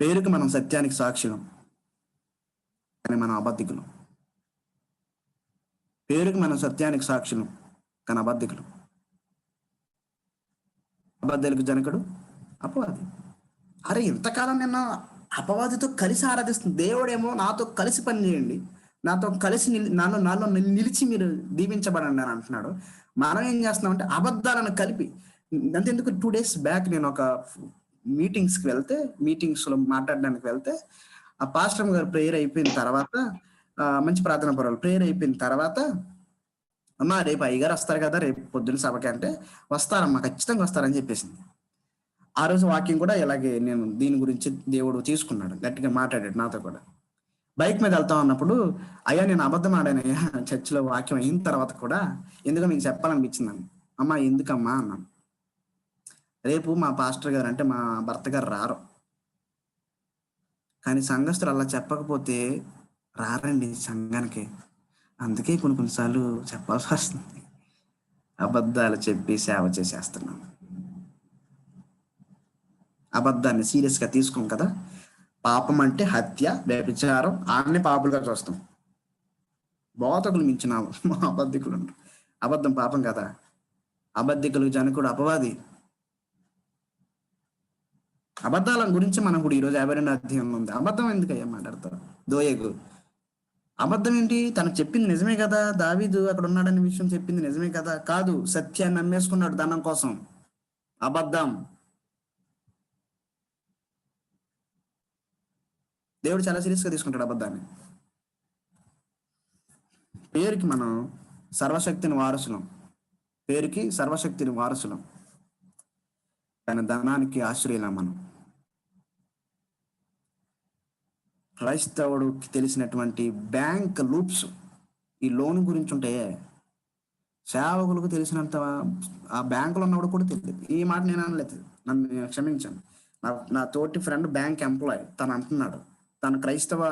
పేరుకి మనం సత్యానికి సాక్షులం, కానీ మనం అబద్ధికులం. పేరుకి మనం సత్యానికి సాక్షులం, కానీ అబద్ధికులం. అబద్ధాలకు జనకుడు అపవాది. అరే, ఇంతకాలం నేను అపవాదితో కలిసి ఆరాధిస్తుంది, దేవుడేమో నాతో కలిసి పని చేయండి, నాతో కలిసి నాలో నిలిచి మీరు దీవించబడండి అని అంటున్నాడు. మనం ఏం చేస్తున్నాం అంటే అబద్ధాలను కలిపి. అంతెందుకు 2 days బ్యాక్ నేను ఒక మీటింగ్స్లో మాట్లాడడానికి వెళ్తే, ఆ పాస్టర్ గారు ప్రేయర్ అయిపోయిన తర్వాత, మంచి ప్రార్థన పర్వాలు ప్రేయర్ అయిపోయిన తర్వాత, అమ్మా రేపు అయ్యగారు వస్తారు కదా రేపు పొద్దున్న సభకి అంటే, వస్తారమ్మా ఖచ్చితంగా వస్తారని చెప్పేసింది. ఆ రోజు వాక్యం కూడా ఇలాగే నేను దీని గురించి దేవుడు తీసుకున్నాడు, గట్టిగా మాట్లాడాడు నాతో కూడా. బైక్ మీద వెళ్తా ఉన్నప్పుడు, అయ్యా నేను అబద్ధం ఆడానయ్యా చర్చిలో వాక్యం అయిన తర్వాత కూడా, ఎందుకో మీకు చెప్పాలనిపించిందని. అమ్మా ఎందుకమ్మా అన్నాను. రేపు మా పాస్టర్ గారు అంటే మా భర్త గారు రారు, కానీ సంఘస్థులు అలా చెప్పకపోతే రారండి సంఘానికి, అందుకే కొన్నిసార్లు చెప్పాల్సి వస్తుంది. అబద్ధాలు చెప్పి సేవ చేసేస్తున్నాం. అబద్ధాన్ని సీరియస్గా తీసుకోం కదా. పాపం అంటే హత్య, వ్యభిచారం, ఆన్ని పాపులుగా చూస్తాం. బోధకులు మించిన అబద్ధికులు ఉంటారు. అబద్ధం పాపం కదా. అబద్ధికులకు జనకుడు అపవాది. అబద్ధాల గురించి మనం ఇప్పుడు ఈరోజు 52వ అధ్యాయంలో ఉంది. అబద్ధం ఎందుకయ్యా మాట్లాడతారు? దోయగు అబద్ధం ఏంటి? తను చెప్పింది నిజమే కదా, దావీదు అక్కడ ఉన్నాడనే విషయం చెప్పింది నిజమే కదా. కాదు, సత్యాన్ని నమ్మేసుకున్నాడు ధనం కోసం. అబద్ధం. దేవుడు చాలా సీరియస్గా తీసుకుంటాడు అబద్ధాన్ని. పేరుకి మనం సర్వశక్తిని వారసులం, కానీ ధనానికి ఆశ్రయులం మనం. క్రైస్తవుడికి తెలిసినటువంటి బ్యాంక్ లూప్స్, ఈ లోన్ గురించి ఉంటాయే, సేవకులకు తెలిసినంత ఆ బ్యాంకులో ఉన్నవాడు కూడా తెలియదు. ఈ మాట నేను అనలేదు, నన్ను క్షమించాను. నా తోటి ఫ్రెండ్ బ్యాంక్ ఎంప్లాయ్, తను అంటున్నాడు, తను క్రైస్తవ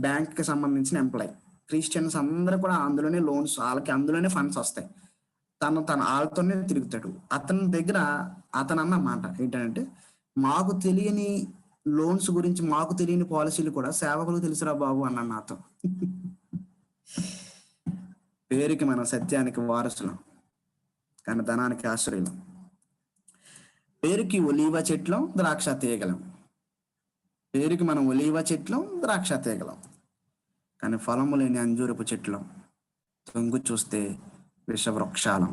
బ్యాంక్కి సంబంధించిన ఎంప్లాయ్. క్రిస్టియన్స్ అందరూ కూడా అందులోనే లోన్స్, వాళ్ళకి అందులోనే ఫండ్స్ వస్తాయి. తను వాళ్ళతోనే తిరుగుతాడు. అతని దగ్గర అతను అన్న మాట ఏంటంటే, మాకు తెలియని లోన్స్ గురించి, మాకు తెలియని పాలసీలు కూడా సేవకులకు తెలుసురా బాబు అన్నాను నాతో. పేరుకి మనం సత్యానికి వారసులం, కానీ ధనానికి ఆశ్రయులం. పేరుకి ఒలీవ చెట్లం, ద్రాక్ష తీగలం. పేరుకి మనం ఒలీవ చెట్లం, ద్రాక్ష తీగలం, కానీ ఫలము లేని అంజూరపు చెట్లు, తొంగి చూస్తే విషవృక్షాలం.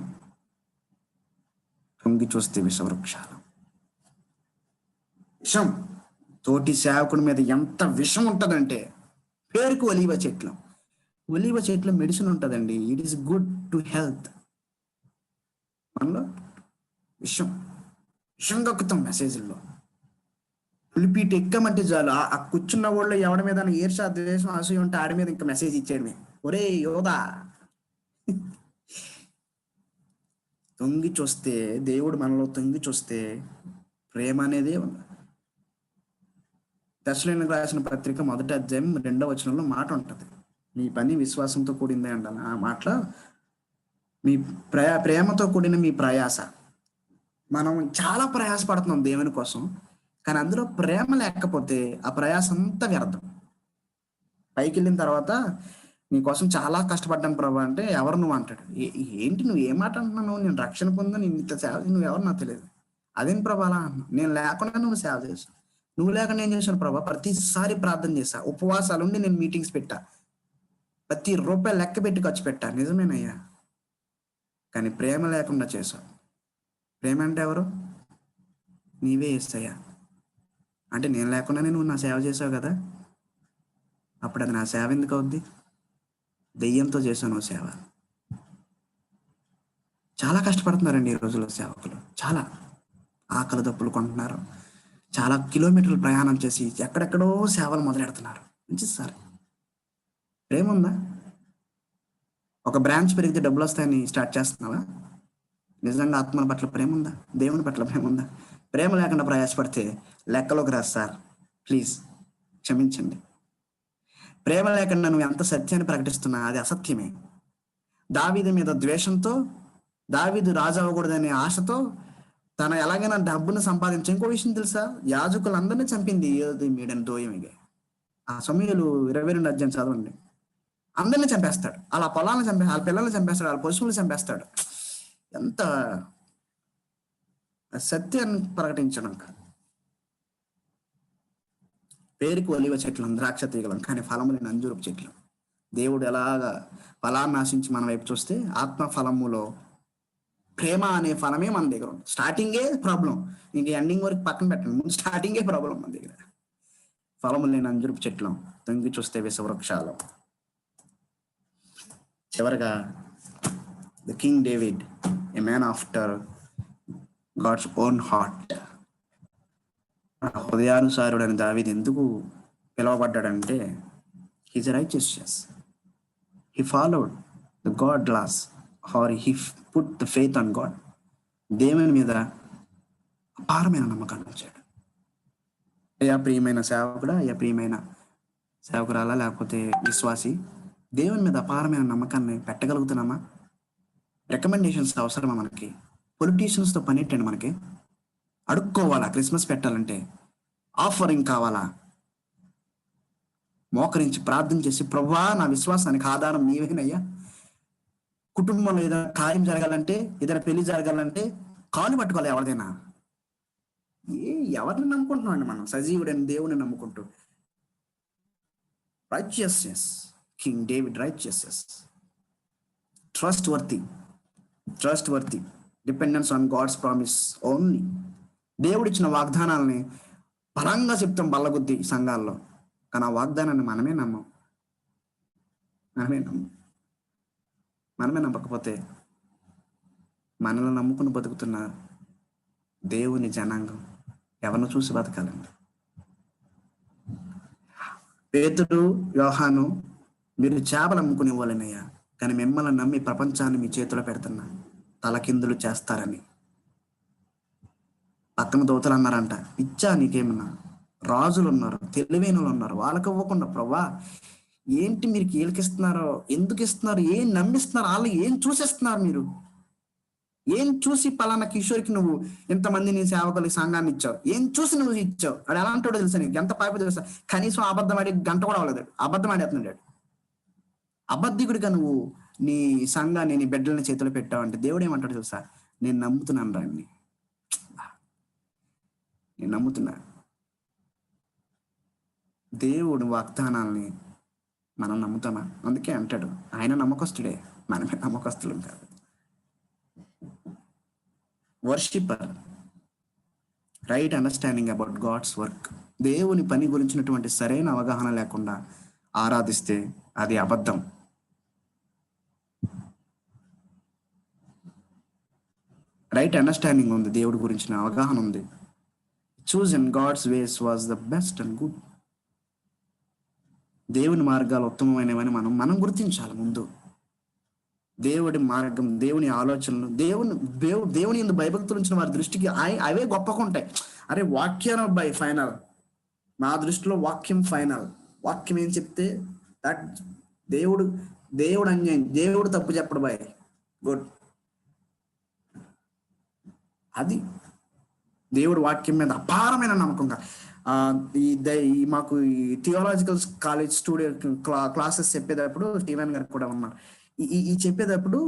తొంగి చూస్తే విషవృక్షాలం. విషం. తోటి సేవకుడి మీద ఎంత విషం ఉంటుందంటే, పేరుకు ఒలీవ చెట్లు. ఒలీవ చెట్లు మెడిసిన్ ఉంటుందండి. It is good to health. మనలో విషం విషం కక్కుతాం మెసేజ్ల్లో. పులిపీట ఎక్కమంటే చాలు, ఆ కూర్చున్న వాళ్ళు ఎవడి మీద ఈర్ష, ద్వేషం, అసూయ ఉంటే ఆడి మీద ఇంకా మెసేజ్ ఇచ్చేయడమే. ఒరే యోధా, తొంగి చూస్తే, దేవుడు మనలో తొంగి చూస్తే ప్రేమ అనేది ఉంది. తెస్సలోనికీయులకు రాసిన పత్రిక 1వ అధ్యాయం 2వ వచనంలో మాట ఉంటుంది, మీ పని విశ్వాసంతో కూడిందే అంటాను. ఆ మాటలో మీ ప్రేమతో కూడిన మీ ప్రయాస. మనం చాలా ప్రయాసపడుతున్నాం దేవుని కోసం, కానీ అందులో ప్రేమ లేకపోతే ఆ ప్రయాస అంతా వ్యర్థం. పైకి వెళ్ళిన తర్వాత నీకోసం చాలా కష్టపడ్డాను ప్రభా అంటే, ఎవరు నువ్వు అంటాడు. ఏంటి నువ్వు ఏ మాట అంటున్నావు? నేను రక్షణ పొందా, నేను ఇంత సేవ, నువ్వెవరు నాకు తెలియదు. అదేం ప్రభా అలా అంటున్నావు? నేను లేకుండా నువ్వు సేవ చేసావు. నువ్వు లేకుండా ఏం చేశాను ప్రభా? ప్రతిసారి ప్రార్థన చేశా, ఉపవాసాలుండి నేను మీటింగ్స్ పెట్టా, ప్రతి రూపాయి లెక్క పెట్టి ఖర్చు పెట్టా. నిజమేనయ్యా, కానీ ప్రేమ లేకుండా చేశావు. ప్రేమ అంటే ఎవరు? నీవే యేసయ్యా. అంటే నేను లేకుండానే నువ్వు నా సేవ చేసావు కదా, అప్పుడు అది నా సేవ ఎందుకు అవుద్ది? దెయ్యంతో చేశాను సేవ. చాలా కష్టపడుతున్నారండి ఈ రోజుల్లో సేవకులు. చాలా ఆకలి దప్పులు కొంటున్నారు, చాలా కిలోమీటర్లు ప్రయాణం చేసి ఎక్కడెక్కడో సేవలు మొదలెడుతున్నారు. మంచిది సార్, ప్రేమ ఉందా? ఒక బ్రాంచ్ పెరిగితే డబ్బులు వస్తాయని స్టార్ట్ చేస్తున్నావా? నిజంగా ఆత్మల పట్ల ప్రేమ ఉందా? దేవుని పట్ల ప్రేమ ఉందా? ప్రేమ లేకుండా ప్రయాసపడితే లెక్కలోకి రాదు సార్. ప్లీజ్ క్షమించండి. ప్రేమ లేకుండా నువ్వు ఎంత సత్యాన్ని ప్రకటిస్తున్నా అది అసత్యమే. దావీదు మీద ద్వేషంతో, దావీదు రాజు అవ్వకూడదనే ఆశతో తన ఎలాగైనా డబ్బును సంపాదించి, ఇంకో విషయం తెలుసా, యాజకులందరినీ చంపింది ఏది మీడని దోయమిగే. ఆ సమయంలో 22 అధ్యాయం చదవండి. అందరినీ చంపేస్తాడు, అలా పొలాలను చంపేస్తాడు, వాళ్ళ పిల్లల్ని చంపేస్తాడు, వాళ్ళ పశువులు చంపేస్తాడు. ఎంత సత్యాన్ని ప్రకటించడం. పేరుకు ఒలివ చెట్లు, ద్రాక్ష తీగలం, కానీ ఫలము లేని అంజూరపు చెట్లు. దేవుడు ఎలాగా ఫలాన్ని ఆశించి మన వైపు చూస్తే, ఆత్మ ఫలములో ప్రేమ అనే ఫలమే మన దగ్గర ఉంది. స్టార్టింగే ప్రాబ్లం, ఇంక ఎండింగ్ వరకు పక్కన పెట్టండి, ముందు స్టార్టింగే ప్రాబ్లం మన దగ్గర. ఫలము లేని అంజూరపు చెట్లు, తొంగి చూస్తే విషవృక్షాలు. చివరగా the king David, a man after God's own heart. హృదయానుసారుడని దావీదు ఎందుకు పిలువబడ్డాడంటే, he's righteous. He followed the God laws, or he put the faith on God. దేవుని మీద అపారమైన నమ్మకాన్ని ఉంచాడు. అయ్యా ప్రియమైన సేవకుడా, అయ్యా ప్రియమైన సేవకురాలా, లేకపోతే విశ్వాసి, దేవుని మీద అపారమైన నమ్మకాన్ని పెట్టగలుగుతున్నామా? రికమెండేషన్స్ అవసరమా మనకి? పొలిటీషియన్స్తో పని ఏంటండి మనకి? అడుక్కోవాలా? క్రిస్మస్ పెట్టాలంటే ఆఫరింగ్ కావాలా? మోకరించి ప్రార్థన చేసి, ప్రభువా నా విశ్వాసానికి ఆధారం నీవేనయ్యా. కుటుంబంలో ఏదైనా కార్యం జరగాలంటే, ఏదైనా పెళ్లి జరగాలంటే కాలు పట్టుకోవాలి ఎవరిదైనా. ఎవరిని నమ్ముకుంటున్నాం అండి మనం? సజీవుడని దేవుని నమ్ముకుంటూ. Righteousness, king David righteousness. Trustworthy, dependence on God's promise only. దేవుడిచ్చిన వాగ్దానాలని బలంగా చెప్తాం బల్లగుద్ది సంఘాల్లో, కానీ ఆ వాగ్దానాన్ని మనమే నమ్మకపోతే మనల్ని నమ్ముకుని బతుకుతున్న దేవుని జనాంగం ఎవరిని చూసి బతకాలండి? పేతురు, యోహాను, మీరు చేపలు అమ్ముకునే వాళ్ళనయ్యా, కానీ మిమ్మల్ని నమ్మి ప్రపంచాన్ని మీ చేతిలో పెడుతున్నా, తలకిందులు చేస్తారని. పక్కన దోతలు అన్నారంట, ఇచ్చా నీకేమన్నా? రాజులు ఉన్నారు, తెలివైన ఉన్నారు, వాళ్ళకి ఇవ్వకుండా ప్రభా ఏంటి మీరు కీలకిస్తున్నారు? ఎందుకు ఇస్తున్నారు? ఏం నమ్మిస్తున్నారు? వాళ్ళు ఏం చూసేస్తున్నారు? మీరు ఏం చూసి పలానా కిషోర్కి నువ్వు ఇంతమందిని సేవకులకి సంఘాన్ని ఇచ్చావు? ఏం చూసి నువ్వు ఇచ్చావు? వాడు ఎలా అంటాడో తెలుసా నీకు? ఎంత పాప తెలుసా? కనీసం అబద్ధం ఆడి గంట కూడా అవ్వలేదు, అబద్ధం ఆడేస్తున్నాడు. అబద్ధికుడిగా నువ్వు నీ సంఘాన్ని, నీ బిడ్డలని చేతిలో పెట్టావంటే దేవుడు ఏమంటాడు తెలుసా? నేను నమ్ముతున్నాను రాన్ని, నేను నమ్ముతున్నా. దేవుడు వాగ్దానాల్ని మనం నమ్ముతామా? అందుకే అంటాడు, ఆయన నమ్మకస్తుడే, మనమే నమ్మకస్తులం కాదు. Worshipper, right understanding about God's work. దేవుని పని గురించినటువంటి సరైన అవగాహన లేకుండా ఆరాధిస్తే అది అబద్ధం. రైట్ అండర్స్టాండింగ్ ఉంది, దేవుడి గురించిన అవగాహన ఉంది. Choose in God's ways was the best and good. దేవుని మార్గాలు ఉత్తమమైనవని మనం గుర్తించాలి ముందు. దేవుడి మార్గం, దేవుని ఆలోచనలు, దేవుని యందు భయభక్తులు ఉంచిన వారి దృష్టికి అవే గొప్పగా ఉంటాయి. అరే వాక్యం అబ్బాయి ఫైనల్, నా దృష్టిలో వాక్యం ఫైనల్. వాక్యం ఏం చెప్తే దట్ దేవుడు అన్యాయం, దేవుడు తప్పు చెప్పడు బాయ్, గుడ్. అది దేవుడు వాక్యం మీద అపారమైన నమ్మకంగా. మాకు ఈ థియోలాజికల్ కాలేజ్ క్లాసెస్ చెప్పేటప్పుడు స్టీవెన్ గారు కూడా ఉన్నారు. ఈ చెప్పేటప్పుడు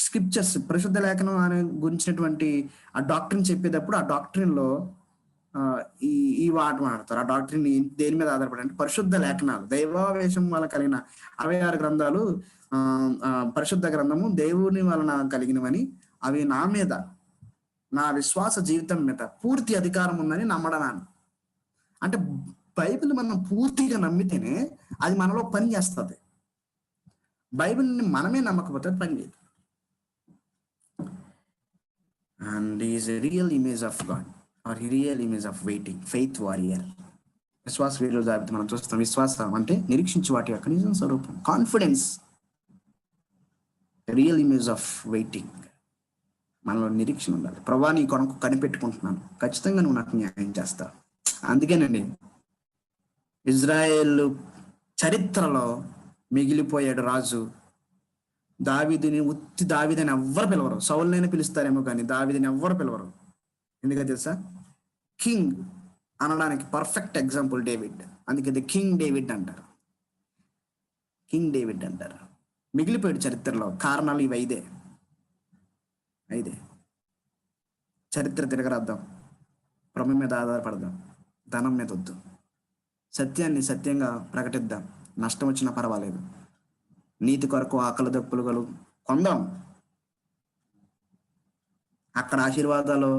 స్క్రిప్చర్స్, పరిశుద్ధ లేఖనం అనే గురించినటువంటి ఆ డాక్టరీన్ చెప్పేటప్పుడు, ఆ డాక్టరీన్ లో ఈ వాటి మాడతారు. ఆ డాక్టరీన్ దేని మీద ఆధారపడి అంటే పరిశుద్ధ లేఖనాలు, దైవావేశం వల్ల కలిగిన 66 గ్రంథాలు, పరిశుద్ధ గ్రంథము దేవుని వలన కలిగినవని, అవి నా మీద, నా విశ్వాస జీవితం మీద పూర్తి అధికారం ఉందని నమ్మడనాను. అంటే బైబిల్ మనం పూర్తిగా నమ్మితేనే అది మనలో పని చేస్తుంది. బైబిల్ని మనమే నమ్మకపోతే పని చేయదు. And is a real image of God or real image of waiting, faith warrior. విశ్వాస వీరుల జాబితా మనం చూస్తాం. విశ్వాసం అంటే నిరీక్షించు వాటి యొక్క నిజం స్వరూపం, confidence. Real image of waiting, మనలో నిరీక్షణ ఉండాలి. ప్రభా నీ కొరకు కనిపెట్టుకుంటున్నాను, ఖచ్చితంగా నువ్వు నాకు న్యాయం చేస్తావు. అందుకేనండి ఇజ్రాయేల్ చరిత్రలో మిగిలిపోయాడు రాజు. దావీదుని ఉత్తి దావీదని ఎవ్వరు పిలవరు, సౌలునైనా పిలుస్తారేమో కానీ దావీదుని ఎవ్వరు పిలవరు. ఎందుకంటే తెలుసా, కింగ్ అనడానికి పర్ఫెక్ట్ ఎగ్జాంపుల్ డేవిడ్. అందుకే కింగ్ డేవిడ్ అంటారు, కింగ్ డేవిడ్ అంటారు. మిగిలిపోయాడు చరిత్రలో. కారణాలు ఇవి ఐదే. చరిత్ర తిరగరాద్దాం, ప్రభు మీద ఆధారపడదాం, ధనం మీద వద్దు, సత్యాన్ని సత్యంగా ప్రకటిద్దాం, నష్టం వచ్చినా పర్వాలేదు. నీతి కొరకు ఆకలి దప్పులు కొందాం. అక్కడ ఆశీర్వాదాలు,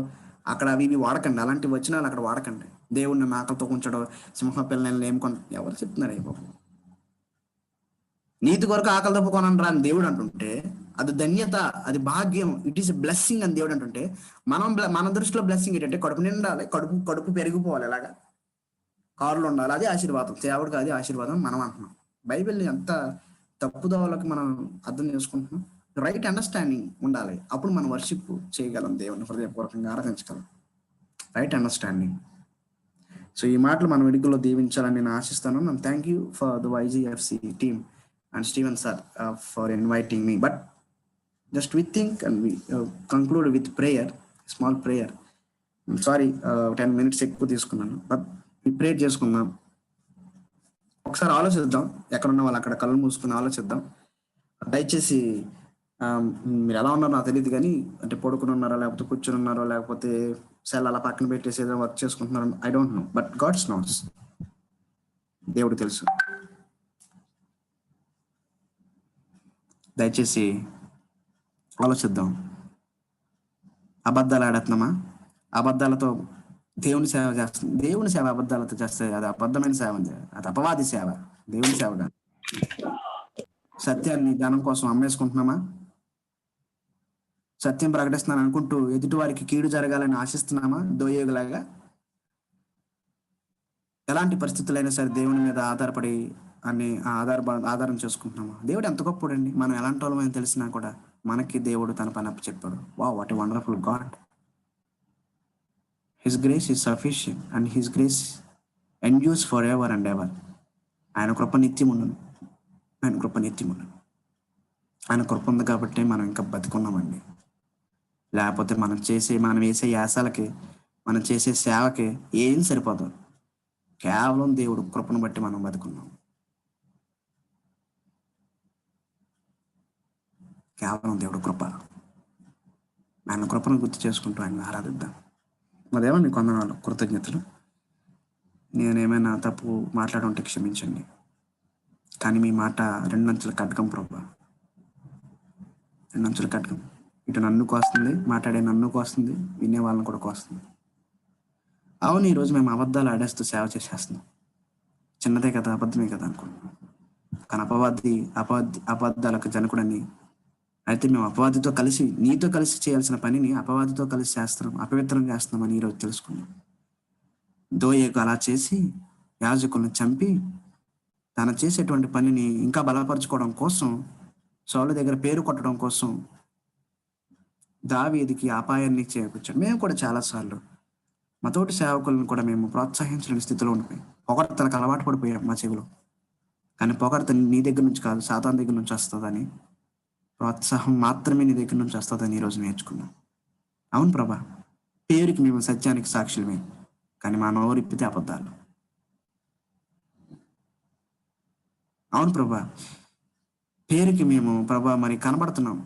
అక్కడ అవి ఇవి వాడకండి, అలాంటివి వచ్చినా అక్కడ వాడకండి. దేవుడిని ఆకలితో ఉంచడం, సింహ పిల్లల్ని ఏం ఎవరు చెప్తున్నారు? ఏ బాబు, నీతి కొరకు ఆకలి దప్పు కొనండి రా అని దేవుడు అంటుంటే అది ధన్యత, అది భాగ్యం, ఇట్ ఈస్ ఎ బ్లెస్సింగ్ అని దేవుడు అంటుంటే, మన దృష్టిలో బ్లెస్సింగ్ ఏంటంటే కడుపు నిండాలి, కడుపు పెరిగిపోవాలి, ఎలాగా కారులు ఉండాలి, అది ఆశీర్వాదం. దేవుడికి అది ఆశీర్వాదం మనం అంటున్నాం. బైబిల్ని ఎంత తప్పుదోవలకు మనం అర్థం చేసుకుంటున్నాం. రైట్ అండర్స్టాండింగ్ ఉండాలి, అప్పుడు మనం వర్షిప్ చేయగలం, దేవుని హృదయపూర్వకంగా ఆరాధించగలం. Right understanding. సో ఈ మాటలు మన వెడుకలో దీవించాలని నేను ఆశిస్తాను. నేను thank you for the YGFC team and Steven sir for inviting me. But just we think and we conclude with prayer, small prayer. I'm sorry 10 minutes ఎక్కువ తీసుకున్నాను, బట్ we pray చేసుకుందాం. ఒకసారి ఆలోచిద్దాం, ఎక్కడున్న వాళ్ళు అక్కడ కళ్ళు మూసుకుని ఆలోచిద్దాం. దయచేసి మీరు ఎలా ఉన్నారో నాకు తెలియదు కానీ, అంటే పడుకుని ఉన్నారా, లేకపోతే కూర్చుని ఉన్నారో, లేకపోతే సెల్ అలా పక్కన పెట్టేసి ఏదైనా వర్క్ చేసుకుంటున్నారో, I don't know, but God's knows. దేవుడు తెలుసు. దయచేసి ఆలోచిద్దాం. అబద్ధాలు ఆడుతున్నామా? అబద్ధాలతో దేవుని సేవ చేస్తుంది. దేవుని సేవ అబద్ధాలతో చేస్తే అది అబద్ధమైన సేవ, అది అపవాది సేవ, దేవుని సేవ కాదు. సత్యాన్ని ధనం కోసం అమ్మేసుకుంటున్నామా? సత్యం ప్రకటిస్తున్నాను అనుకుంటూ ఎదుటి వారికి కీడు జరగాలని ఆశిస్తున్నామా దోయేగులాగా? ఎలాంటి పరిస్థితులైనా సరే దేవుని మీద ఆధారపడి అని ఆధారం చేసుకుంటున్నామా? దేవుడు ఎంత గొప్పడండి. మనం ఎలాంటి వాళ్ళమని తెలిసినా కూడా మనకి దేవుడు తన పని అప్పు చెప్పాడు. Wow, what a wonderful God. His grace is sufficient and his grace endures for ever and ever. ఆయన కృప నిత్యం ఉండను, ఆయన కృప నిత్యం ఉండను. ఆయన కృప ఉంది కాబట్టి మనం ఇంకా బతుకున్నామండి. లేకపోతే మనం వేసే యాసాలకి, మనం చేసే సేవకి ఏం సరిపోదు. కేవలం దేవుడు కృపను బట్టి మనం బతుకున్నాం. కేవలం దేవుడు కృప. ఆయన కృపను గుర్తు చేసుకుంటూ ఆయన ఆరాధిద్దాం. మా దేవా నీకు వందనాలు, కృతజ్ఞతలు. నేనేమైనా తప్పు మాట్లాడుంటే క్షమించండి. కానీ మీ మాట రెండంచుల ఖడ్గం ప్రభా, రెండంచుల ఖడ్గం. ఇటు నన్ను కోస్తుంది, మాట్లాడే నన్ను కోస్తుంది, వినే వాళ్ళని కూడా కోస్తుంది. అవును, ఈరోజు మేము అబద్ధాలు ఆడేస్తూ సేవ చేసేస్తున్నాం. చిన్నదే కదా, అబద్ధమే కదా అనుకుంటున్నాం. కానీ అబద్ధాలకు జనకుడని, అయితే మేము అపవాదితో కలిసి, నీతో కలిసి చేయాల్సిన పనిని అపవాదితో కలిసి చేస్తున్నాం, అపవిత్రం చేస్తున్నామని ఈరోజు తెలుసుకున్నాం. దోయేకు అలా చేసి యాజకులను చంపి తను చేసేటువంటి పనిని ఇంకా బలపరచుకోవడం కోసం, సౌలు దగ్గర పేరు కొట్టడం కోసం దావీదుకి అపాయాన్ని చేకూర్చాడు. మేము కూడా చాలాసార్లు మా తోటి సేవకులను కూడా మేము ప్రోత్సహించలేని స్థితిలో ఉండిపోయాం. పొగడ్తలకు అలవాటు పడిపోయాం మా చెవిలో. కానీ పొగడ్త నీ దగ్గర నుంచి కాదు, సాతాను దగ్గర నుంచి వస్తుందని, ప్రోత్సాహం మాత్రమే నీ దగ్గర నుంచి వస్తుందని ఈరోజు నేర్చుకున్నాం. అవును ప్రభా, పేరుకి మేము సత్యానికి సాక్షులమే, కానీ మా నోరిప్పితే అబద్ధాలు. అవును ప్రభా, పేరుకి మేము ప్రభా మరి కనబడుతున్నాం,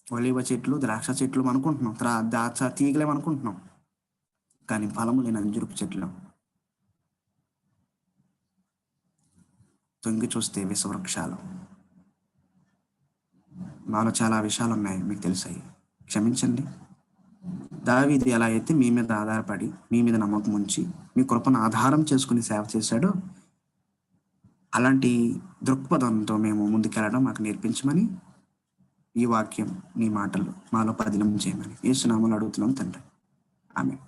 ఒలీవ చెట్లు, ద్రాక్ష చెట్లు అనుకుంటున్నాం, ద్రాక్ష తీగలేమనుకుంటున్నాం, కానీ ఫలము లేని అంజురుపు చెట్లు. తొంగి చూస్తే విషవృక్షాలు. మాలో చాలా విషయాలు ఉన్నాయి, మీకు తెలిసాయి, క్షమించండి. దావీదు ఎలా అయితే మీ మీద ఆధారపడి, మీ మీద నమ్మకం ఉంచి, మీ కృపను ఆధారం చేసుకుని సేవ చేశాడో, అలాంటి దృక్పథంతో మేము ముందుకెళ్ళడం మాకు నేర్పించమని, ఈ వాక్యం, నీ మాటలు మాలో పదిలం చేయమని యేసు నామములో అడుగుతున్నాం తండ్రి. ఆమేన్.